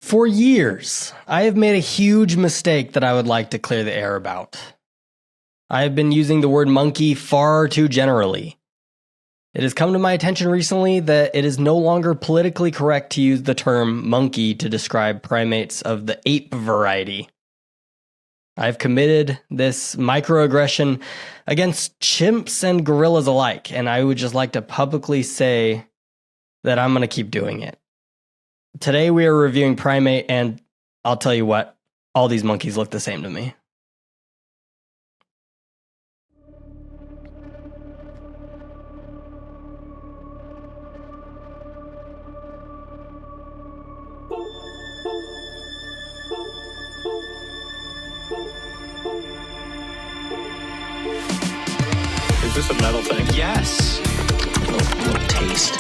For years, I have made a huge mistake that I would like to clear the air about. I have been using the word monkey far too generally. It has come to my attention recently that it is no longer politically correct to use the term monkey to describe primates of the ape variety. I've committed this microaggression against chimps and gorillas alike, and I would just like to publicly say that I'm going to keep doing it. Today we are reviewing Primate, and I'll tell you what, all these monkeys look the same to me. Is this a metal thing? Yes. Little taste.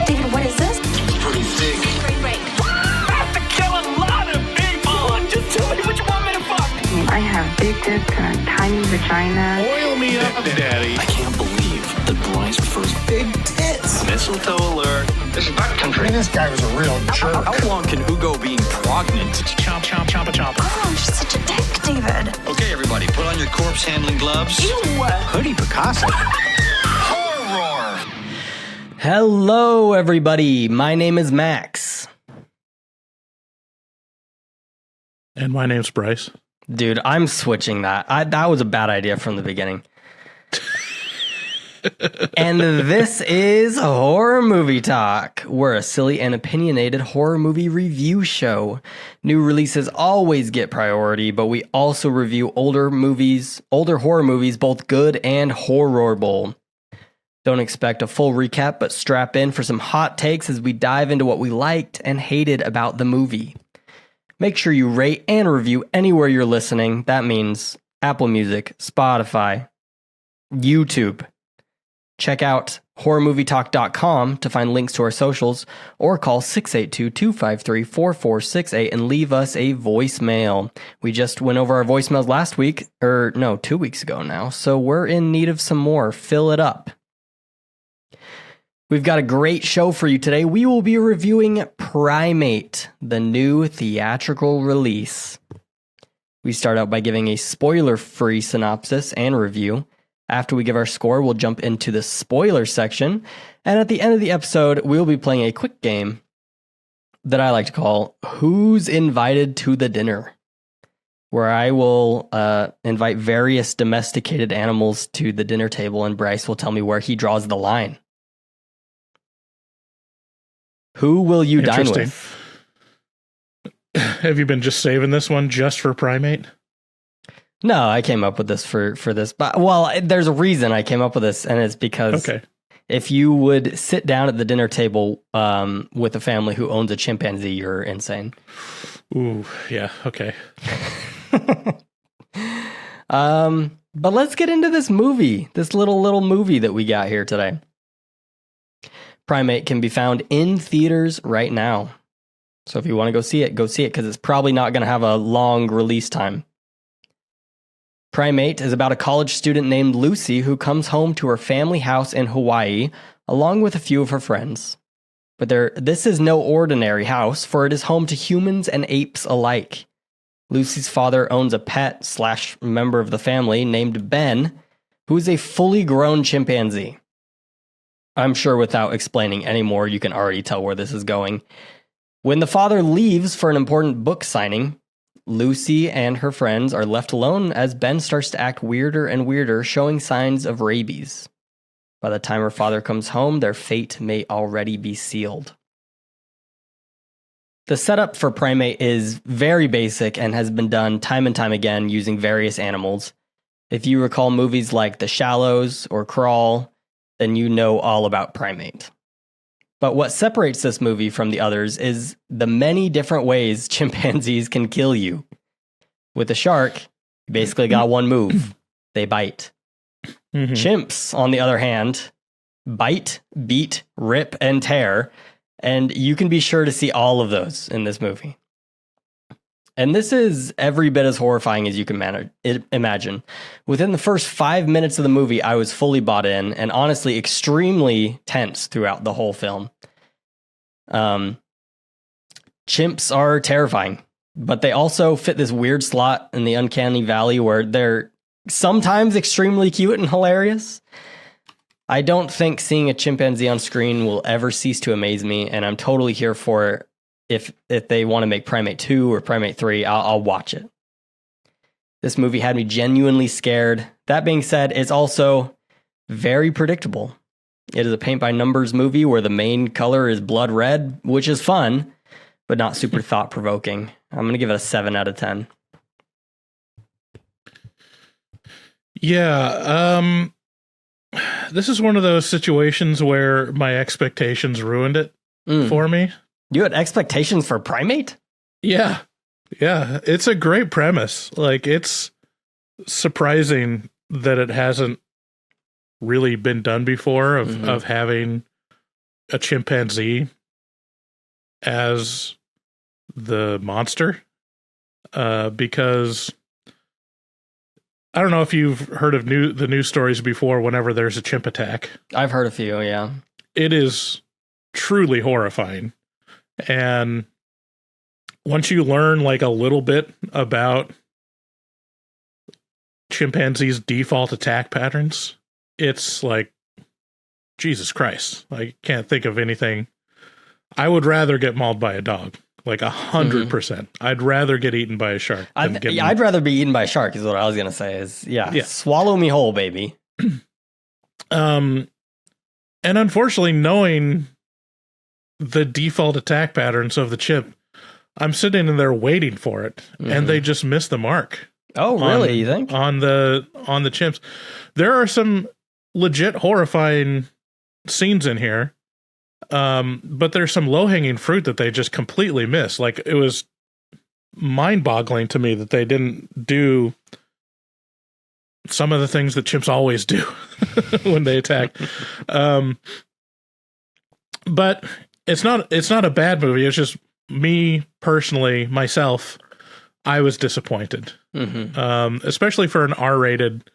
David, what is this? Pretty thick. Break. I have to kill a lot of people. Just tell me what you want me to fuck. I have big tits and a tiny vagina. Oil me up, daddy. I can't believe that Bryce prefers big tits. Mistletoe alert. This is butt country. This guy was a real jerk. How long can Hugo being pregnant? Chomp, chomp, chomp, a chomp. Oh, I'm just such a dick, David. Okay, everybody, put on your corpse handling gloves. Ew. Hoodie Picasso. Hello, everybody. My name is Max. And my name's Bryce. Dude, I'm switching that. That was a bad idea from the beginning. And this is Horror Movie Talk. We're a silly and opinionated horror movie review show. New releases always get priority, but we also review older horror movies, both good and horrible. Don't expect a full recap, but strap in for some hot takes as we dive into what we liked and hated about the movie. Make sure you rate and review anywhere you're listening. That means Apple Music, Spotify, YouTube. Check out horrormovietalk.com to find links to our socials, or call 682-253-4468 and leave us a voicemail. We just went over our voicemails last week, 2 weeks ago now, so we're in need of some more. Fill it up. We've got a great show for you today. We will be reviewing Primate, the new theatrical release. We start out by giving a spoiler-free synopsis and review. After we give our score, we'll jump into the spoiler section. And at the end of the episode, we'll be playing a quick game that I like to call Who's Invited to the Dinner, where I will invite various domesticated animals to the dinner table, and Bryce will tell me where he draws the line. Who will you dine with? Have you been just saving this one just for Primate? No, I came up with this for this. But, well, there's a reason I came up with this, and it's because if you would sit down at the dinner table with a family who owns a chimpanzee, you're insane. Ooh, yeah, okay. But let's get into this movie, this little movie that we got here today. Primate can be found in theaters right now. So if you want to go see it, because it's probably not going to have a long release time. Primate is about a college student named Lucy who comes home to her family house in Hawaii, along with a few of her friends. But this is no ordinary house, for it is home to humans and apes alike. Lucy's father owns a pet/member of the family named Ben, who is a fully grown chimpanzee. I'm sure without explaining any more, you can already tell where this is going. When the father leaves for an important book signing, Lucy and her friends are left alone as Ben starts to act weirder and weirder, showing signs of rabies. By the time her father comes home, their fate may already be sealed. The setup for Primate is very basic and has been done time and time again using various animals. If you recall movies like The Shallows or Crawl, then you know all about Primate. But what separates this movie from the others is the many different ways chimpanzees can kill you. With a shark, you basically got one move. They bite. Mm-hmm. Chimps, on the other hand, bite, beat, rip, and tear. And you can be sure to see all of those in this movie. And this is every bit as horrifying as you can imagine. Within the first 5 minutes of the movie, I was fully bought in and honestly extremely tense throughout the whole film. chimps are terrifying, but they also fit this weird slot in the uncanny valley where they're sometimes extremely cute and hilarious. I don't think seeing a chimpanzee on screen will ever cease to amaze me, and I'm totally here for it. If they want to make Primate 2 or Primate 3, I'll watch it. This movie had me genuinely scared. That being said, it's also very predictable. It is a paint-by-numbers movie where the main color is blood red, which is fun, but not super thought-provoking. I'm going to give it a 7 out of 10. Yeah, this is one of those situations where my expectations ruined it for me. You had expectations for Primate? Yeah. Yeah. It's a great premise. Like, it's surprising that it hasn't really been done before of having a chimpanzee as the monster. Because I don't know if you've heard of the news stories before whenever there's a chimp attack. I've heard a few, yeah. It is truly horrifying. And once you learn like a little bit about chimpanzees' default attack patterns, it's like, Jesus Christ. I can't think of anything. I would rather get mauled by a dog, like 100%. I'd rather get etten by a shark. I'd rather be eaten by a shark is what I was going to say is, yeah, swallow me whole, baby. And unfortunately, knowing the default attack patterns of the chimp, I'm sitting in there waiting for it, and they just miss the mark. Oh, really? You think on the chimps? There are some legit horrifying scenes in here, but there's some low hanging fruit that they just completely miss. Like, it was mind boggling to me that they didn't do some of the things that chimps always do when they attack. But it's not a bad movie. It's just me personally, myself, I was disappointed. Especially for an R-rated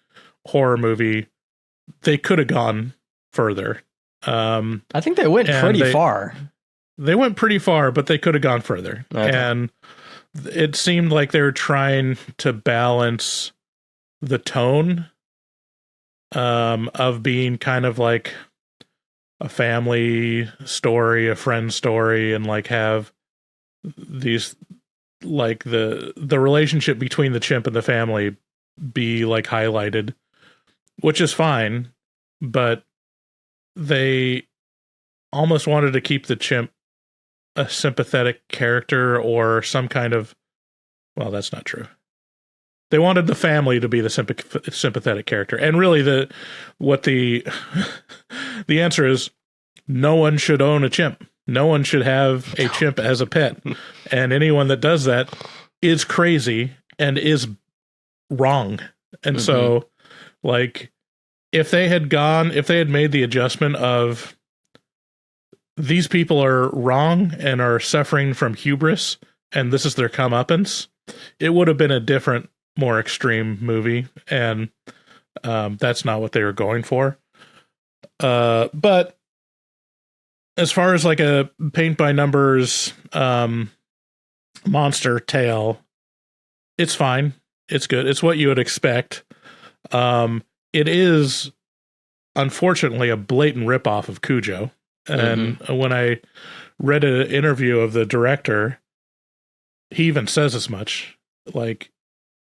horror movie, they could have gone further. I think they went pretty far. They went pretty far, but they could have gone further. Okay. And it seemed like they were trying to balance the tone of being kind of like a family story, a friend story, and like have these like the relationship between the chimp and the family be like highlighted, which is fine, but they almost wanted to keep the chimp a sympathetic character or some kind of, well, that's not true. They wanted the family to be the sympathetic character. And really the answer is, no one should own a chimp. No one should have a chimp as a pet. And anyone that does that is crazy and is wrong. And so, like, if they had made the adjustment of these people are wrong and are suffering from hubris, and this is their comeuppance, it would have been a different, more extreme movie. And that's not what they were going for. But as far as like a paint by numbers monster tale, it's fine. It's good. It's what you would expect. It is unfortunately a blatant ripoff of Cujo. And when I read an interview of the director, he even says as much. Like,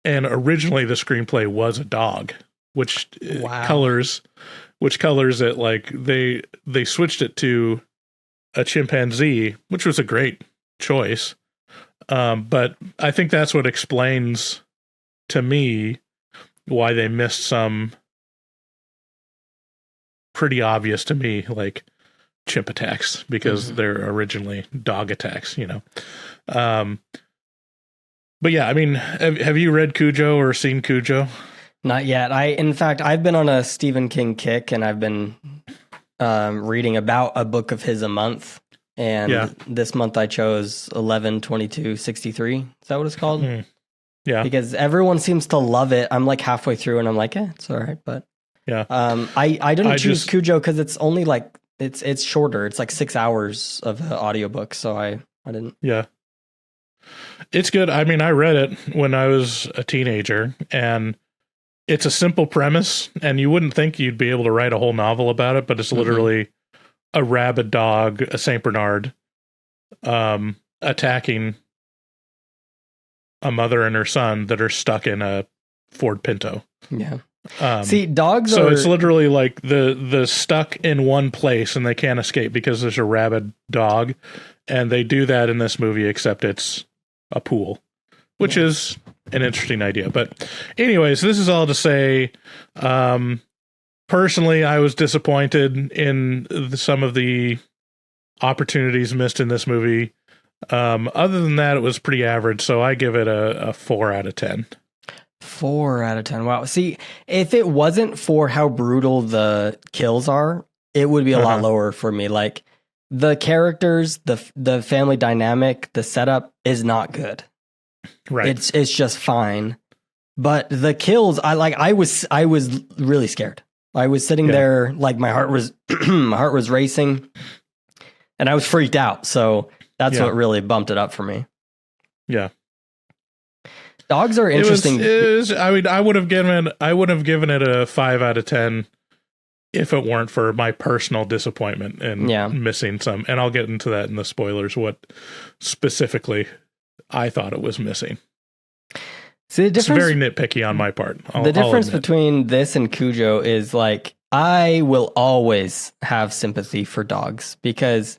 and originally the screenplay was a dog, which colors it. Like they switched it to a chimpanzee, which was a great choice. But I think that's what explains to me why they missed some pretty obvious to me, like chimp attacks, because they're originally dog attacks, you know? But yeah, I mean, have you read Cujo or seen Cujo? Not yet. In fact, I've been on a Stephen King kick, and I've been reading about a book of his a month. And this month I chose 11/22/63. Is that what it's called? Yeah. Because everyone seems to love it. I'm like halfway through, and I'm like, it's all right. But yeah, I didn't choose Cujo because it's only like it's shorter. It's like 6 hours of the audiobook, so I didn't. Yeah. It's good. I mean, I read it when I was a teenager, and it's a simple premise, and you wouldn't think you'd be able to write a whole novel about it, but it's literally a rabid dog, a Saint Bernard, attacking a mother and her son that are stuck in a Ford Pinto. Yeah. See, dogs so are... it's literally like the stuck in one place and they can't escape because there's a rabid dog, and they do that in this movie, except it's a pool, which is an interesting idea. But anyways, this is all to say, personally, I was disappointed in some of the opportunities missed in this movie. Other than that, it was pretty average, so I give it a 4 out of 10. 4 out of 10. Wow. See, if it wasn't for how brutal the kills are, it would be a lot lower for me. Like, the characters, the family dynamic, the setup is not good. Right. It's just fine. But the kills, I was really scared. I was sitting there, like, my heart was racing, and I was freaked out. So that's what really bumped it up for me. Yeah. Dogs are interesting. I mean, I would have given it a 5 out of 10 if it weren't for my personal disappointment and missing some. And I'll get into that in the spoilers, what specifically I thought it was missing. See, it's very nitpicky on my part. The difference between this and Cujo is, like, I will always have sympathy for dogs because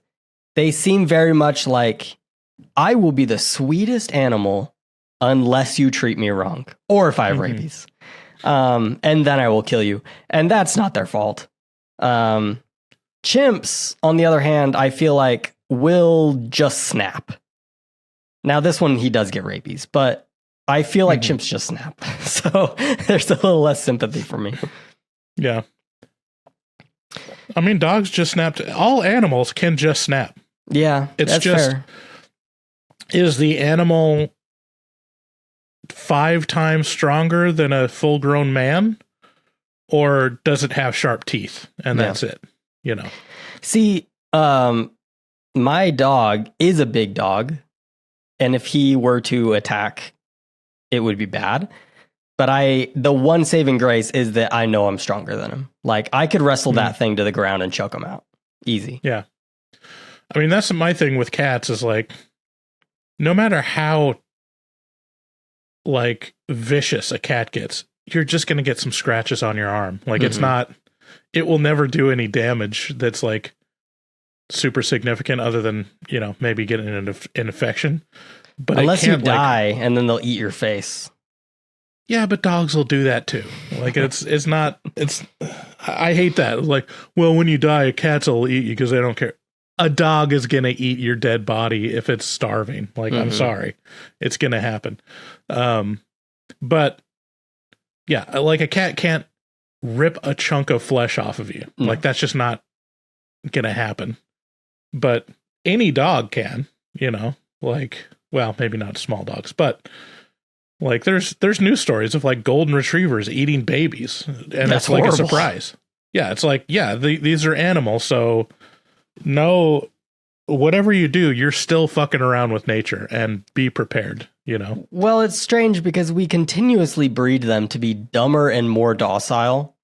they seem very much like, I will be the sweetest animal unless you treat me wrong, or if I have rabies. And then I will kill you. And that's not their fault. Chimps, on the other hand, I feel like will just snap. Now, this one, he does get rabies, but I feel like chimps just snap. So there's a little less sympathy for me. Yeah. I mean, dogs just snapped. All animals can just snap. Yeah, it's that's just fair. Is the animal 5 times stronger than a full-grown man, or does it have sharp teeth and that's it? You know. See, my dog is a big dog, and if he were to attack, it would be bad. But the one saving grace is that I know I'm stronger than him. Like, I could wrestle that thing to the ground and choke him out. Easy. Yeah. I mean, that's my thing with cats is, like, no matter how, like, vicious a cat gets, you're just going to get some scratches on your arm. Like, it will never do any damage that's, like, super significant other than, you know, maybe getting an infection. But unless you die, and then they'll eat your face. Yeah, but dogs will do that too. Like, I hate that. Like, well, when you die, cats will eat you because they don't care. A dog is going to eat your dead body if it's starving. Like, I'm sorry. It's going to happen. But yeah, like, a cat can't rip a chunk of flesh off of you. No. Like, that's just not going to happen. But any dog can, you know, like, well, maybe not small dogs, but like, there's news stories of, like, golden retrievers eating babies, and that's it's like horrible. a surprise. Yeah, it's like, these are animals, so no, whatever you do, you're still fucking around with nature, and be prepared, you know? Well, it's strange because we continuously breed them to be dumber and more docile.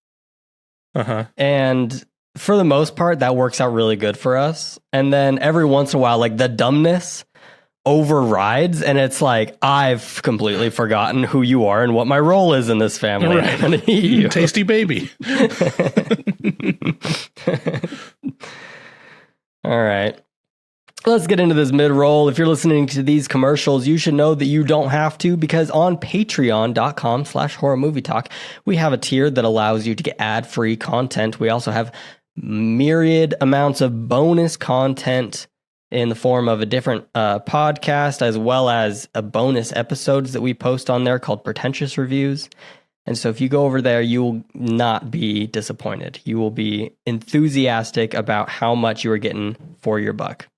And for the most part, that works out really good for us. And then every once in a while, like, the dumbness overrides, and it's like, I've completely forgotten who you are and what my role is in this family. Right. I'm gonna eat you. Tasty baby. All right. Let's get into this mid-roll. If you're listening to these commercials, you should know that you don't have to, because on patreon.com/horrormovietalk, we have a tier that allows you to get ad-free content. We also have myriad amounts of bonus content in the form of a different podcast, as well as a bonus episodes that we post on there called Pretentious Reviews. And so if you go over there, you will not be disappointed. You will be enthusiastic about how much you are getting for your buck.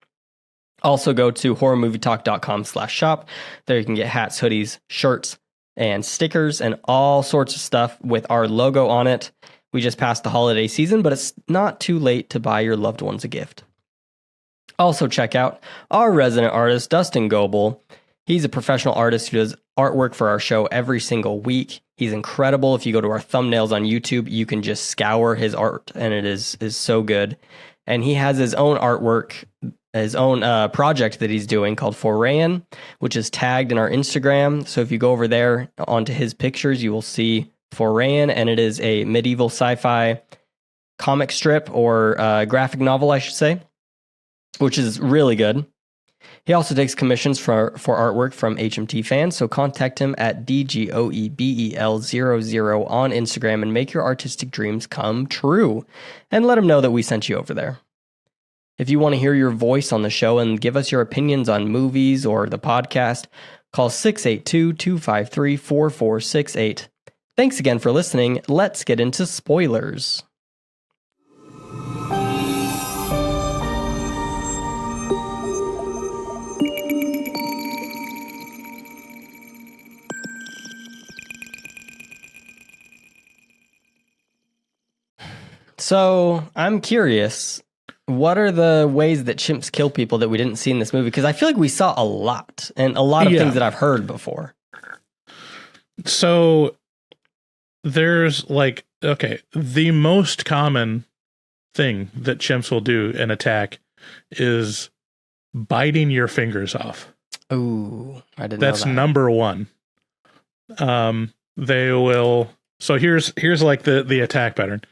Also go to horrormovietalk.com/shop. There you can get hats, hoodies, shirts, and stickers, and all sorts of stuff with our logo on it. We just passed the holiday season, but it's not too late to buy your loved ones a gift. Also check out our resident artist, Dustin Goebel. He's a professional artist who does artwork for our show every single week. He's incredible. If you go to our thumbnails on YouTube, you can just scour his art, and it is so good. And he has his own artwork, his own project that he's doing called Forayan, which is tagged in our Instagram. So if you go over there onto his pictures, you will see Forayan, and it is a medieval sci-fi comic strip or graphic novel, I should say, which is really good. He also takes commissions for artwork from HMT fans, so contact him at DGOEBEL00 on Instagram and make your artistic dreams come true. And let him know that we sent you over there. If you want to hear your voice on the show and give us your opinions on movies or the podcast, call 682-253-4468. Thanks again for listening. Let's get into spoilers. So, I'm curious, what are the ways that chimps kill people that we didn't see in this movie? Because I feel like we saw a lot, and a lot of things that I've heard before. So, there's the most common thing that chimps will do in attack is biting your fingers off. Ooh, I didn't That's know that. number one. They will. So here's like the attack pattern: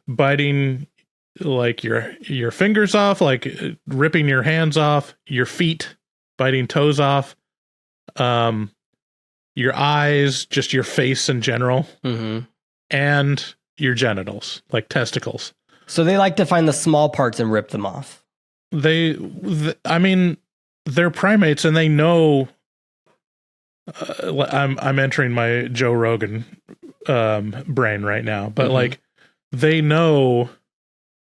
biting like your fingers off, like ripping your hands off, your feet, biting toes off, your eyes, just your face in general, and your genitals, like testicles. So they like to find the small parts and rip them off. I mean, they're primates, and they know. I'm entering my Joe Rogan brain right now, but like they know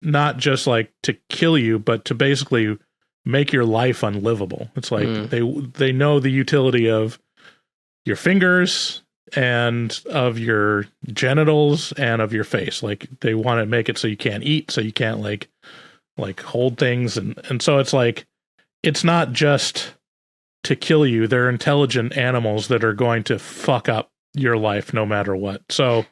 not just like to kill you, but to basically make your life unlivable. It's like they know the utility of your fingers and of your genitals and of your face. Like they want to make it so you can't eat, so you can't like hold things, and so it's like it's not just to kill you. They're intelligent animals that are going to fuck up your life no matter what. So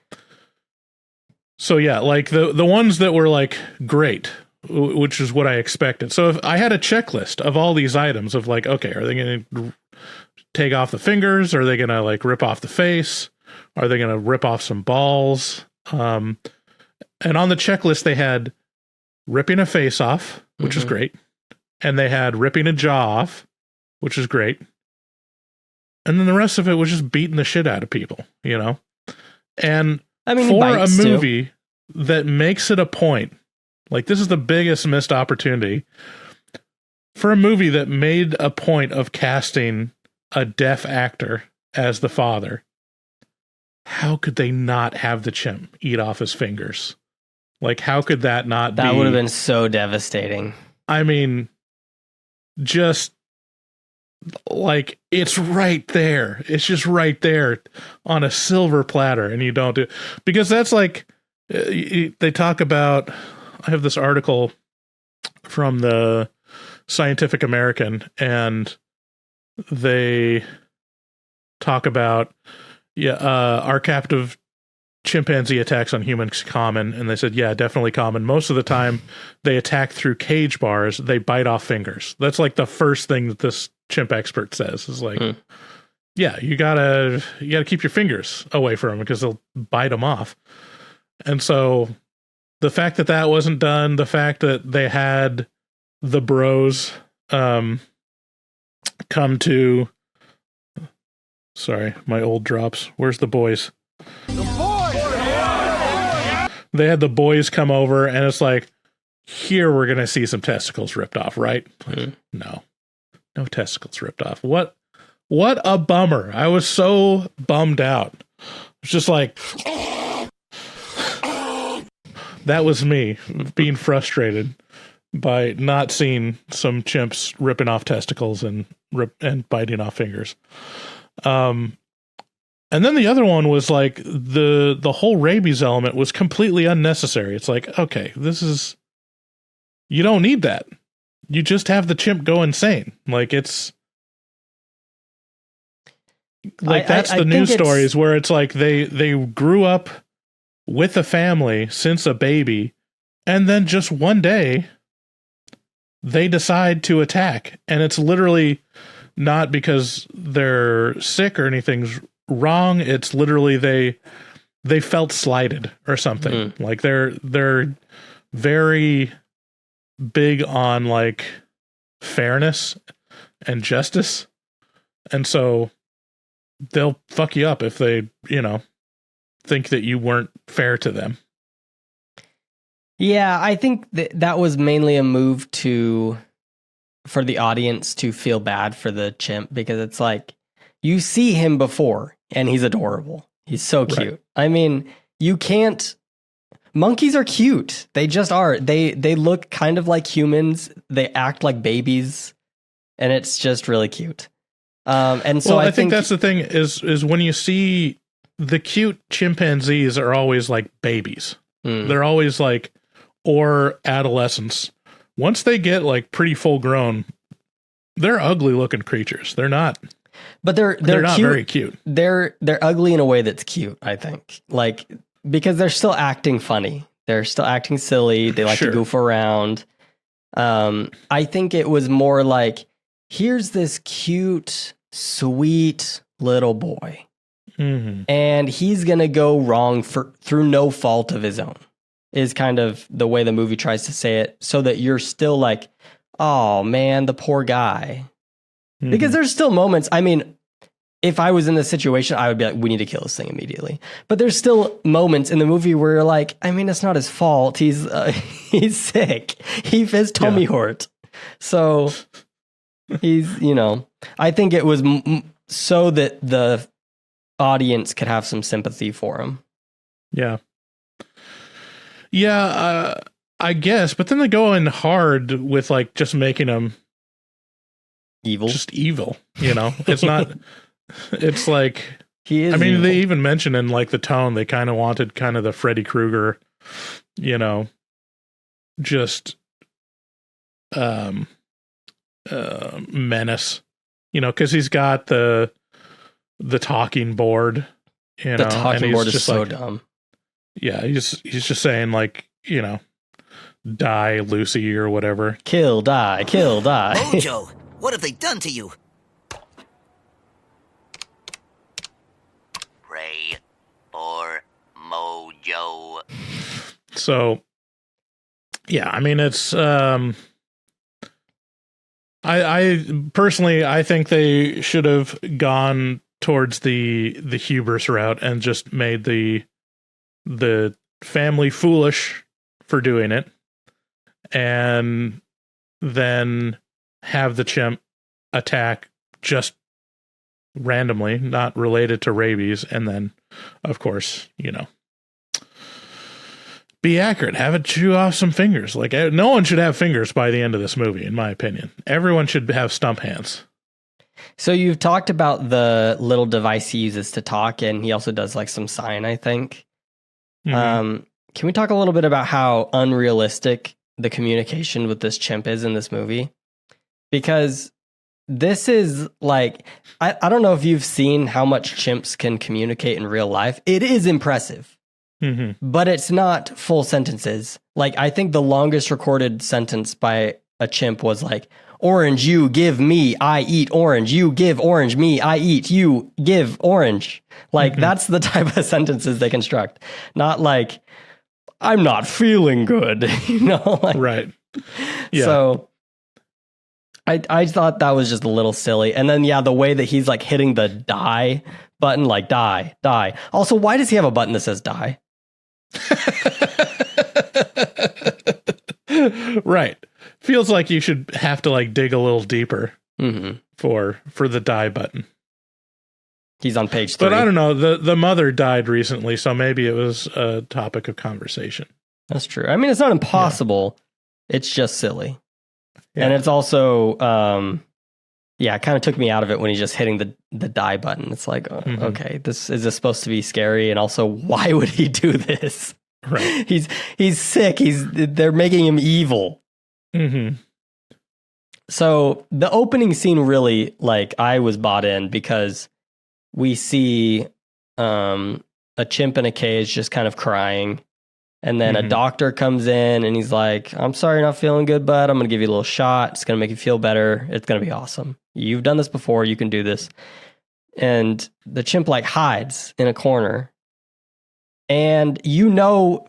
yeah, like the ones that were like great, which is what I expected. So if I had a checklist of all these items of like, okay, are they going to take off the fingers? Are they going to like rip off the face? Are they going to rip off some balls? And on the checklist, they had ripping a face off, which is great. And they had ripping a jaw off, which is great. And then the rest of it was just beating the shit out of people, you know? And I mean, for a movie that makes it a point, like this is the biggest missed opportunity, for a movie that made a point of casting a deaf actor as the father, how could they not have the chimp eat off his fingers? Like, how could that not be? That would have been so devastating. I mean, just like it's right there. It's just right there on a silver platter, and you don't do it. Because that's like they talk about. I have this article from the Scientific American, and they talk about are captive chimpanzee attacks on humans common? And they said, yeah, definitely common. Most of the time they attack through cage bars. They bite off fingers. That's like the first thing that this chimp expert says is like, yeah, you gotta keep your fingers away from them because they'll bite them off. And so the fact that that wasn't done, the fact that they had the bros come to, sorry, my old drops. Where's the boys? They had the boys come over, and it's like, here we're going to see some testicles ripped off, right? No testicles ripped off. What a bummer. I was so bummed out. It's just like, that was me being frustrated by not seeing some chimps ripping off testicles and biting off fingers. And then the other one was like the whole rabies element was completely unnecessary. It's like, okay, you don't need that. You just have the chimp go insane. Like Like that's the news stories where it's like they grew up with a family since a baby, and then just one day they decide to attack, and it's literally not because they're sick or anything's wrong. It's literally they felt slighted or something. Like they're very big on like fairness and justice, and so they'll fuck you up if they, think that you weren't fair to them. Yeah, I think that was mainly a move for the audience to feel bad for the chimp, because it's like you see him before and he's adorable. He's so cute. Right. I mean, you can't. Monkeys are cute. They just are. They look kind of like humans. They act like babies, and it's just really cute. And so I think that's the thing is when you see the cute chimpanzees are always like babies. They're always like, or adolescents. Once they get like pretty full grown, they're ugly looking creatures. They're not. But they're not cute. Very cute. They're ugly in a way that's cute, I think. Like, because they're still acting funny. They're still acting silly. They like to goof around. I think it was more like, here's this cute, sweet little boy. And he's going to go wrong through no fault of his own, is kind of the way the movie tries to say it, so that you're still like, oh man, the poor guy. Because there's still moments, I mean, if I was in this situation, I would be like, we need to kill this thing immediately. But there's still moments in the movie where you're like, I mean, it's not his fault. He's sick. His tummy hurt. So he's, I think it was so that the audience could have some sympathy for him. Yeah. Yeah, I guess. But then they go in hard with like just making him evil. Just evil. It's not. It's like he is. I mean, evil. they even mention in like the tone they kind of wanted kind of the Freddy Krueger, just menace. Because he's got the talking board. The talking board is so like, dumb. Yeah, he's just saying like, die, Lucy, or whatever. Kill, die, kill, die. Mojo, what have they done to you? Pray for Mojo. So, yeah, I mean, it's, I personally, I think they should have gone towards the hubris route and just made the family foolish for doing it, and then have the chimp attack just randomly, not related to rabies, and then, of course, be accurate. Have it chew off some fingers. Like, no one should have fingers by the end of this movie, in my opinion. Everyone should have stump hands. So you've talked about the little device he uses to talk, and he also does like some sign, I think. Can we talk a little bit about how unrealistic the communication with this chimp is in this movie? Because this is like, I don't know if you've seen how much chimps can communicate in real life. It is impressive. But it's not full sentences. Like, I think the longest recorded sentence by a chimp was like, orange, you give me, I eat orange. You give orange, me, I eat. You give orange. Like, that's the type of sentences they construct. Not like, I'm not feeling good. Like, right. Yeah. So I thought that was just a little silly. And then, yeah, the way that he's like hitting the die button, like die. Also, why does he have a button that says die? Right. Feels like you should have to like dig a little deeper for the die button. He's on page 3. But I don't know. The mother died recently, so maybe it was a topic of conversation. That's true. I mean, it's not impossible. Yeah. It's just silly. Yeah. And it's also, it kind of took me out of it when he's just hitting the die button. It's like, okay, is this supposed to be scary? And also, why would he do this? Right. He's sick. They're making him evil. So the opening scene really, like, I was bought in because we see a chimp in a cage just kind of crying. And then a doctor comes in and he's like, I'm sorry you're not feeling good, bud. I'm going to give you a little shot. It's going to make you feel better. It's going to be awesome. You've done this before. You can do this. And the chimp like hides in a corner. And you know,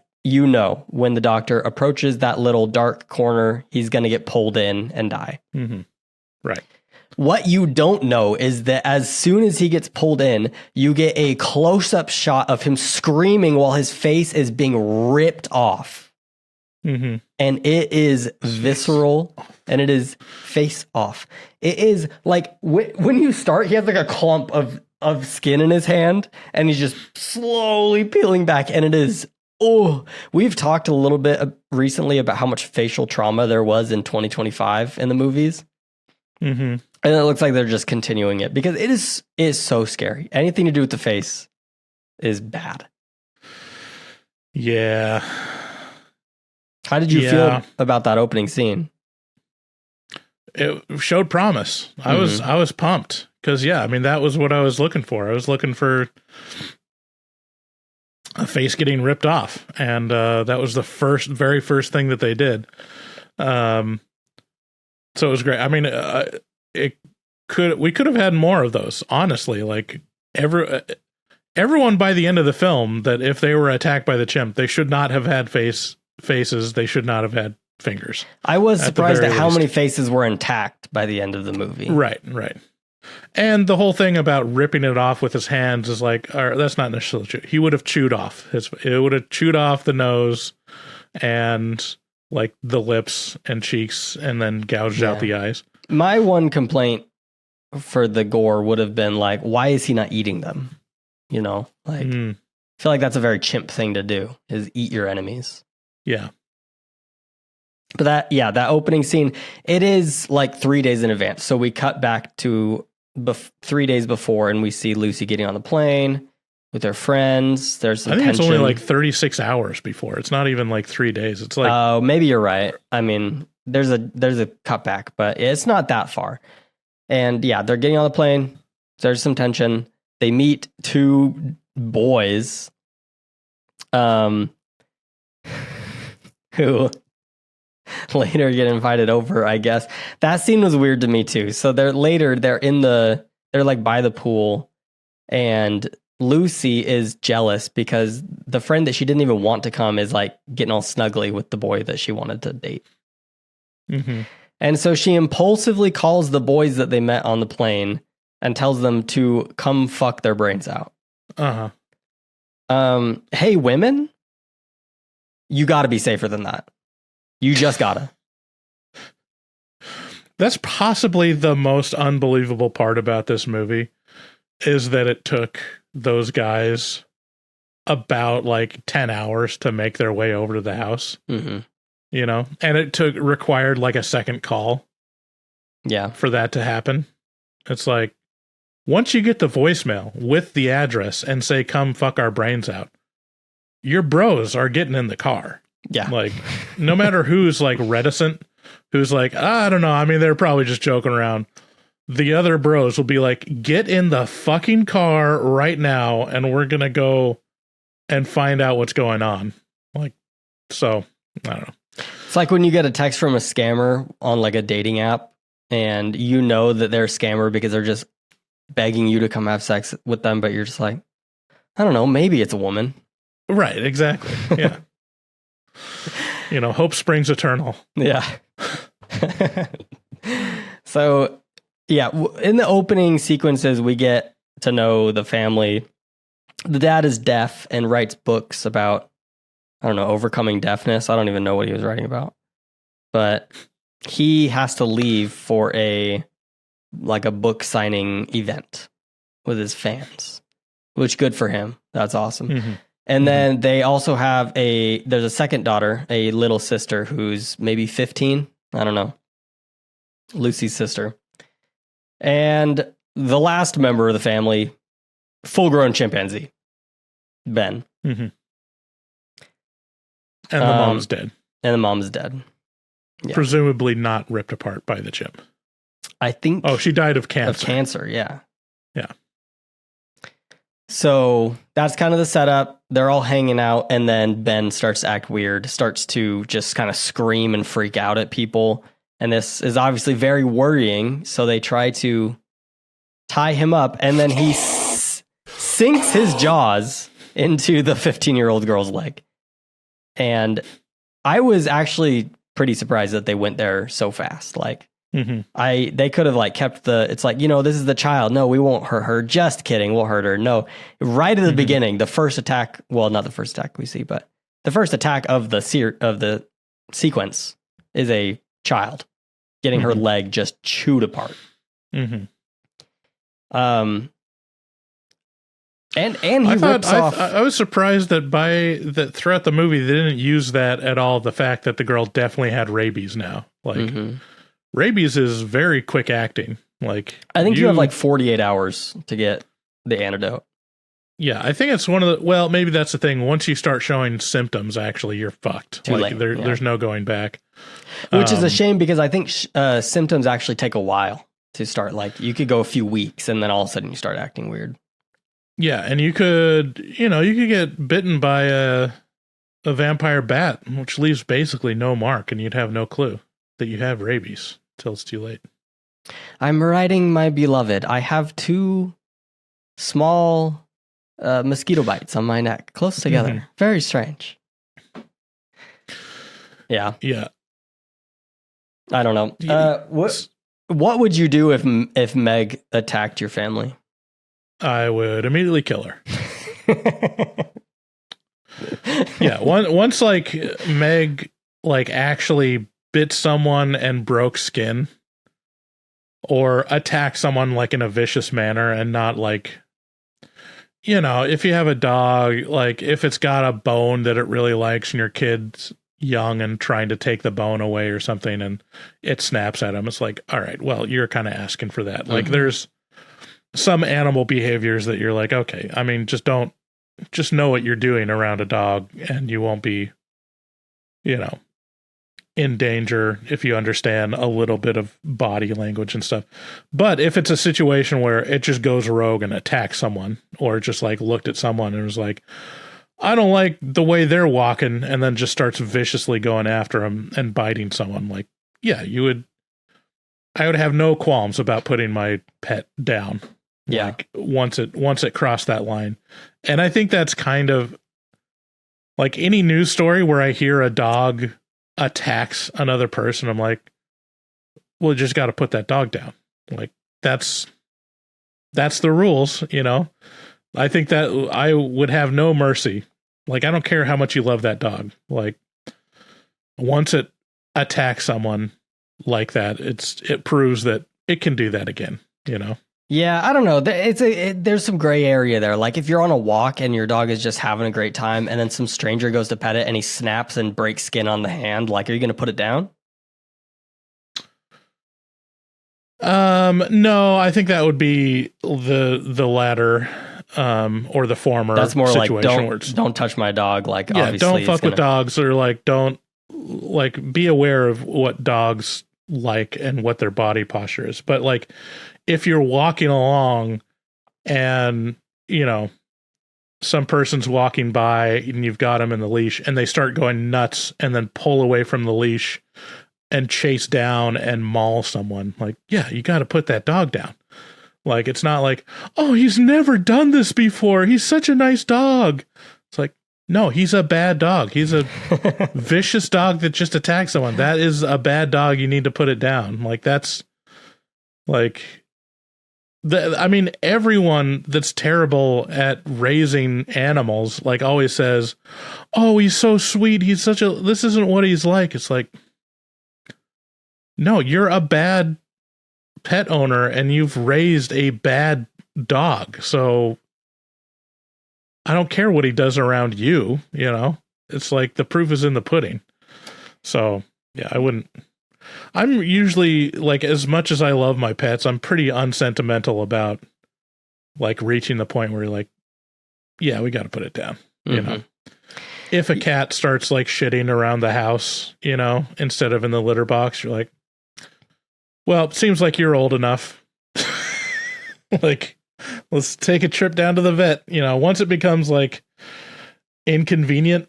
when the doctor approaches that little dark corner, he's going to get pulled in and die. Right. What you don't know is that as soon as he gets pulled in, you get a close-up shot of him screaming while his face is being ripped off. And it is visceral, and it is face off. It is like when you start, he has like a clump of skin in his hand, and he's just slowly peeling back, and it is, we've talked a little bit recently about how much facial trauma there was in 2025 in the movies. And it looks like they're just continuing it because it is so scary. Anything to do with the face is bad. Yeah. How did you feel about that opening scene? It showed promise. I was pumped because that was what I was looking for. I was looking for a face getting ripped off, and that was the very first thing that they did. So it was great. I mean, we could have had more of those, honestly. Like everyone by the end of the film, that if they were attacked by the chimp, they should not have had faces. They should not have had fingers. I was surprised at how many faces were intact by the end of the movie. Right. And the whole thing about ripping it off with his hands is like, that's not necessarily true. He would have chewed off the nose and like the lips and cheeks, and then gouged out the eyes. My one complaint for the gore would have been like, why is he not eating them? You know, like, I feel like that's a very chimp thing to do, is eat your enemies. Yeah. But that opening scene, it is like 3 days in advance. So we cut back to 3 days before, and we see Lucy getting on the plane with her friends. There's some tension. It's only like 36 hours before. It's not even like 3 days. It's like, oh, maybe you're right. I mean, there's a cutback, but it's not that far. And they're getting on the plane. There's some tension. They meet two boys, who later get invited over, I guess. That scene was weird to me too. So they're like by the pool, and Lucy is jealous because the friend that she didn't even want to come is like getting all snuggly with the boy that she wanted to date. And so she impulsively calls the boys that they met on the plane and tells them to come fuck their brains out. Hey, women, you got to be safer than that. You just gotta. That's possibly the most unbelievable part about this movie, is that it took those guys about like 10 hours to make their way over to the house. You know, and it required like a second call. For that to happen. It's like, once you get the voicemail with the address and say, come fuck our brains out, your bros are getting in the car. Like, no matter who's like reticent, who's like, I don't know, I mean, they're probably just joking around. The other bros will be like, get in the fucking car right now, and we're going to go and find out what's going on. Like, so, I don't know. It's like when you get a text from a scammer on like a dating app, and you know that they're a scammer because they're just begging you to come have sex with them, but you're just like, I don't know, maybe it's a woman. Right, exactly. Yeah. You know, hope springs eternal. Yeah. So, in the opening sequences, we get to know the family. The dad is deaf and writes books about, I don't know, overcoming deafness. I don't even know what he was writing about. But he has to leave for a book signing event with his fans, which good for him. That's awesome. And then they also have there's a second daughter, a little sister who's maybe 15. I don't know. Lucy's sister. And the last member of the family, full-grown chimpanzee, Ben. And the mom's dead. And the mom's dead. Yeah. Presumably not ripped apart by the chimp. I think. Oh, she died of cancer. Of cancer, yeah. Yeah. So that's kind of the setup. They're all hanging out, and then Ben starts to act weird, starts to just kind of scream and freak out at people. And this is obviously very worrying. So they try to tie him up, and then he sinks his jaws into the 15-year-old girl's leg. And I was actually pretty surprised that they went there so fast. Like, they could have like kept it's like, this is the child. No, we won't hurt her. Just kidding. We'll hurt her. No, right at the beginning, the first attack. Well, not the first attack we see, but the first attack of the sequence is a child getting her leg just chewed apart. And he rips off. I was surprised that throughout the movie they didn't use that at all. The fact that the girl definitely had rabies now, like. Rabies is very quick acting. Like, I think you have like 48 hours to get the antidote. Yeah, I think it's one of the. Well, maybe that's the thing. Once you start showing symptoms, actually, you're fucked. Too like, late, there's no going back. Which is a shame because I think symptoms actually take a while to start. Like, you could go a few weeks and then all of a sudden you start acting weird. Yeah, and you could get bitten by a vampire bat, which leaves basically no mark, and you'd have no clue that you have rabies till it's too late. I'm writing my beloved. I have 2 small mosquito bites on my neck, close together. Very strange. Yeah. I don't know. What would you do if Meg attacked your family? I would immediately kill her. Yeah. Once like Meg like actually bit someone and broke skin, or attack someone like in a vicious manner, and not like, if you have a dog, like if it's got a bone that it really likes and your kid's young and trying to take the bone away or something and it snaps at him, it's like, all right, well, you're kind of asking for that. Like there's some animal behaviors that you're like, okay, I mean, just know what you're doing around a dog and you won't be, in danger if you understand a little bit of body language and stuff. But if it's a situation where it just goes rogue and attacks someone, or just like looked at someone and was like, I don't like the way they're walking, and then just starts viciously going after them and biting someone, like, yeah, I would have no qualms about putting my pet down. Yeah. Like once it crossed that line. And I think that's kind of like any news story where I hear a dog attacks another person, I'm like, well, you just got to put that dog down. Like that's the rules, I think that I would have no mercy. Like, I don't care how much you love that dog. Like, once it attacks someone like that, it proves that it can do that again, Yeah, I don't know. There's some gray area there. Like if you're on a walk and your dog is just having a great time and then some stranger goes to pet it and he snaps and breaks skin on the hand, like, are you going to put it down? No, I think that would be the latter, or the former. That's more situation like, don't touch my dog. Like, yeah, obviously don't fuck with dogs, or like, don't like be aware of what dogs like and what their body posture is. But like, if you're walking along and, some person's walking by and you've got them in the leash and they start going nuts and then pull away from the leash and chase down and maul someone, like, yeah, you got to put that dog down. Like, it's not like, oh, he's never done this before, he's such a nice dog. It's like, no, he's a bad dog. He's a vicious dog that just attacked someone. That is a bad dog. You need to put it down. Like, that's like, everyone that's terrible at raising animals, like, always says, oh, he's so sweet, this isn't what he's like. It's like, no, you're a bad pet owner and you've raised a bad dog. So I don't care what he does around you, it's like the proof is in the pudding. So yeah, I'm usually, like, as much as I love my pets, I'm pretty unsentimental about like reaching the point where you're like, yeah, we got to put it down. If a cat starts like shitting around the house, instead of in the litter box, you're like, well, it seems like you're old enough. like let's take a trip down to the vet. You know, once it becomes like inconvenient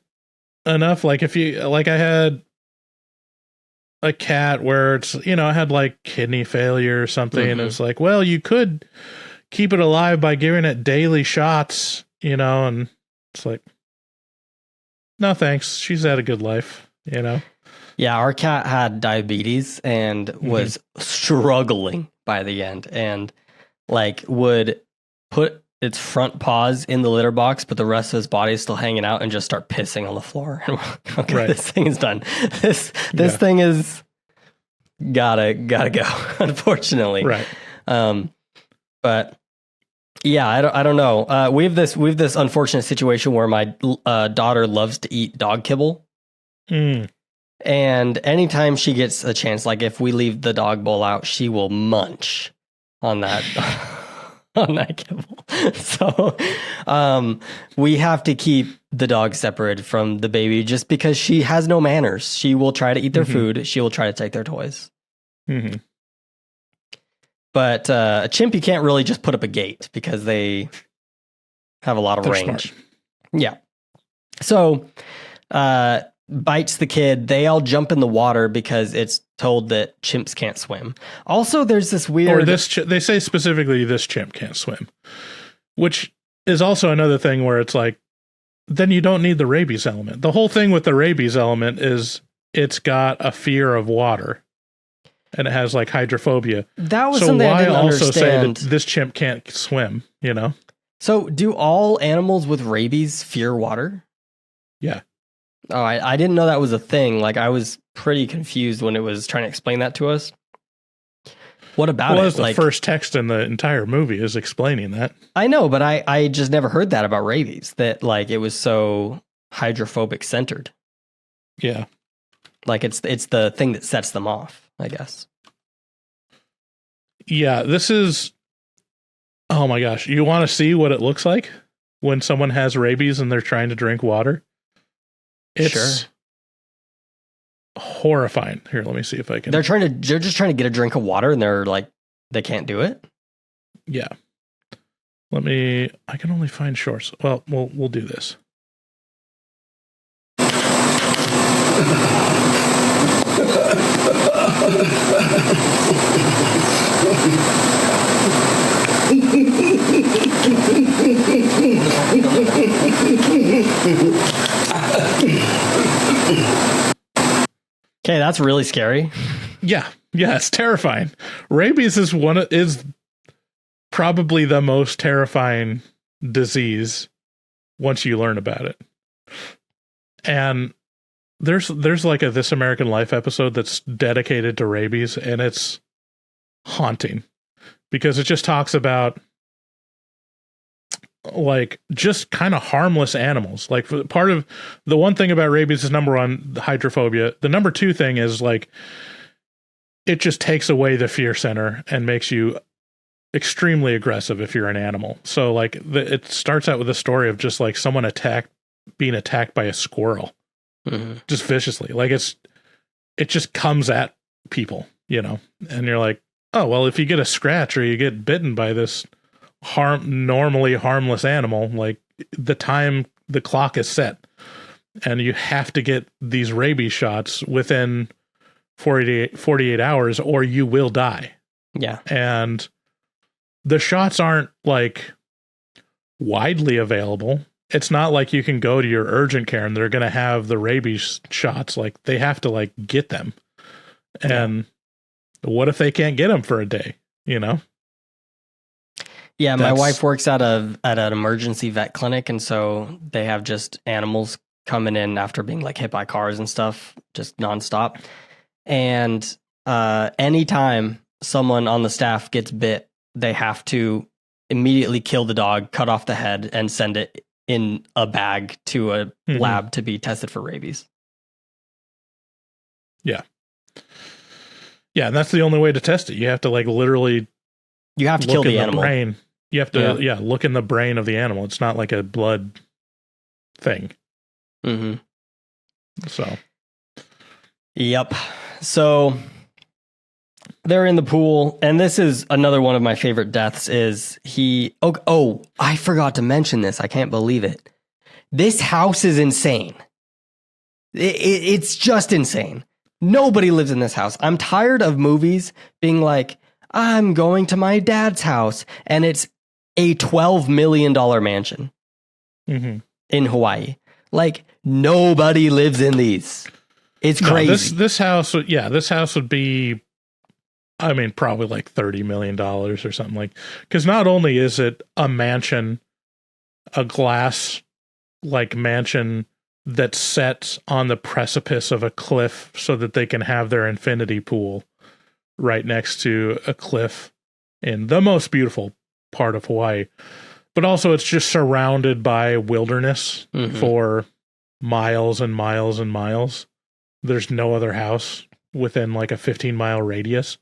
enough, like if you, like I had a cat where it's, you know, I had like kidney failure or something. And it's like, well, you could keep it alive by giving it daily shots, you know, and it's like, no, thanks. She's had a good life, you know? Yeah, our cat had diabetes and was struggling by the end, and like would put its front paws in the litter box, but the rest of his body is still hanging out and just start pissing on the floor. Okay, Right. this thing is done. This thing is gotta go, unfortunately. Right. But yeah, I don't know. We have this unfortunate situation where my daughter loves to eat dog kibble. And anytime she gets a chance, like if we leave the dog bowl out, she will munch on that on that kibble. So we have to keep the dog separated from the baby just because she has no manners. She will try to eat their food. She will try to take their toys. But a chimp, you can't really just put up a gate because they have a lot of range. Smart. Yeah. So bites the kid. They all jump in the water because it's told that chimps can't swim. Also, there's this weird... Or they say specifically this chimp can't swim, which is also another thing where it's like, then you don't need the rabies element. The whole thing with the rabies element is it's got a fear of water. And it has like hydrophobia. That was so something why I didn't also understand. say that this chimp can't swim, you know? So do all animals with rabies fear water? Yeah. Oh, I didn't know that was a thing. Like I was pretty confused when it was trying to explain that to us. What about well, it? That's the first text in the entire movie is explaining that. I know, but I just never heard that about rabies, that like it was so hydrophobic centered. Yeah. Like it's the thing that sets them off, I guess. Yeah, this is... Oh my gosh. You want to see what it looks like when someone has rabies and they're trying to drink water? It's horrifying. Here, let me see if I can... They're just trying to get a drink of water and they're like, they can't do it? Yeah. I can only find shorts. Well, we'll do this. Okay, that's really scary. Yeah, it's terrifying. Rabies is probably the most terrifying disease once you learn about it. And there's like a This American Life episode that's dedicated to rabies, and it's haunting because it just talks about like just kind of harmless animals. Like part of the one thing about rabies is number one, the hydrophobia. The number two thing is like it just takes away the fear center and makes you extremely aggressive if you're an animal. So like it starts out with a story of just like someone being attacked by a squirrel, just viciously. Like it just comes at people, you know, and you're like, oh, well, if you get a scratch or you get bitten by this normally harmless animal, like the clock is set and you have to get these rabies shots within 48 hours or you will die. Yeah. And the shots aren't like widely available. It's not like you can go to your urgent care and they're going to have the rabies shots. Like they have to like get them. And what if they can't get them for a day, you know? Yeah, my wife works at an emergency vet clinic, and so they have just animals coming in after being like hit by cars and stuff, just nonstop. And anytime someone on the staff gets bit, they have to immediately kill the dog, cut off the head, and send it in a bag to a lab to be tested for rabies. Yeah. Yeah, and that's the only way to test it. You have to like literally... You have to kill the animal. Brain. You have to, look in the brain of the animal. It's not like a blood thing. So. Yep. So they're in the pool, and this is another one of my favorite deaths. Is he? Oh, I forgot to mention this. I can't believe it. This house is insane. It's just insane. Nobody lives in this house. I'm tired of movies being like, I'm going to my dad's house, and it's a $12 million mansion in Hawaii. Like, nobody lives in these. It's crazy. This house would be, I mean, probably like $30 million or something like, because not only is it a mansion, a glass like mansion that sets on the precipice of a cliff so that they can have their infinity pool right next to a cliff in the most beautiful part of Hawaii, but also it's just surrounded by wilderness for miles and miles and miles. There's no other house within like a 15-mile radius.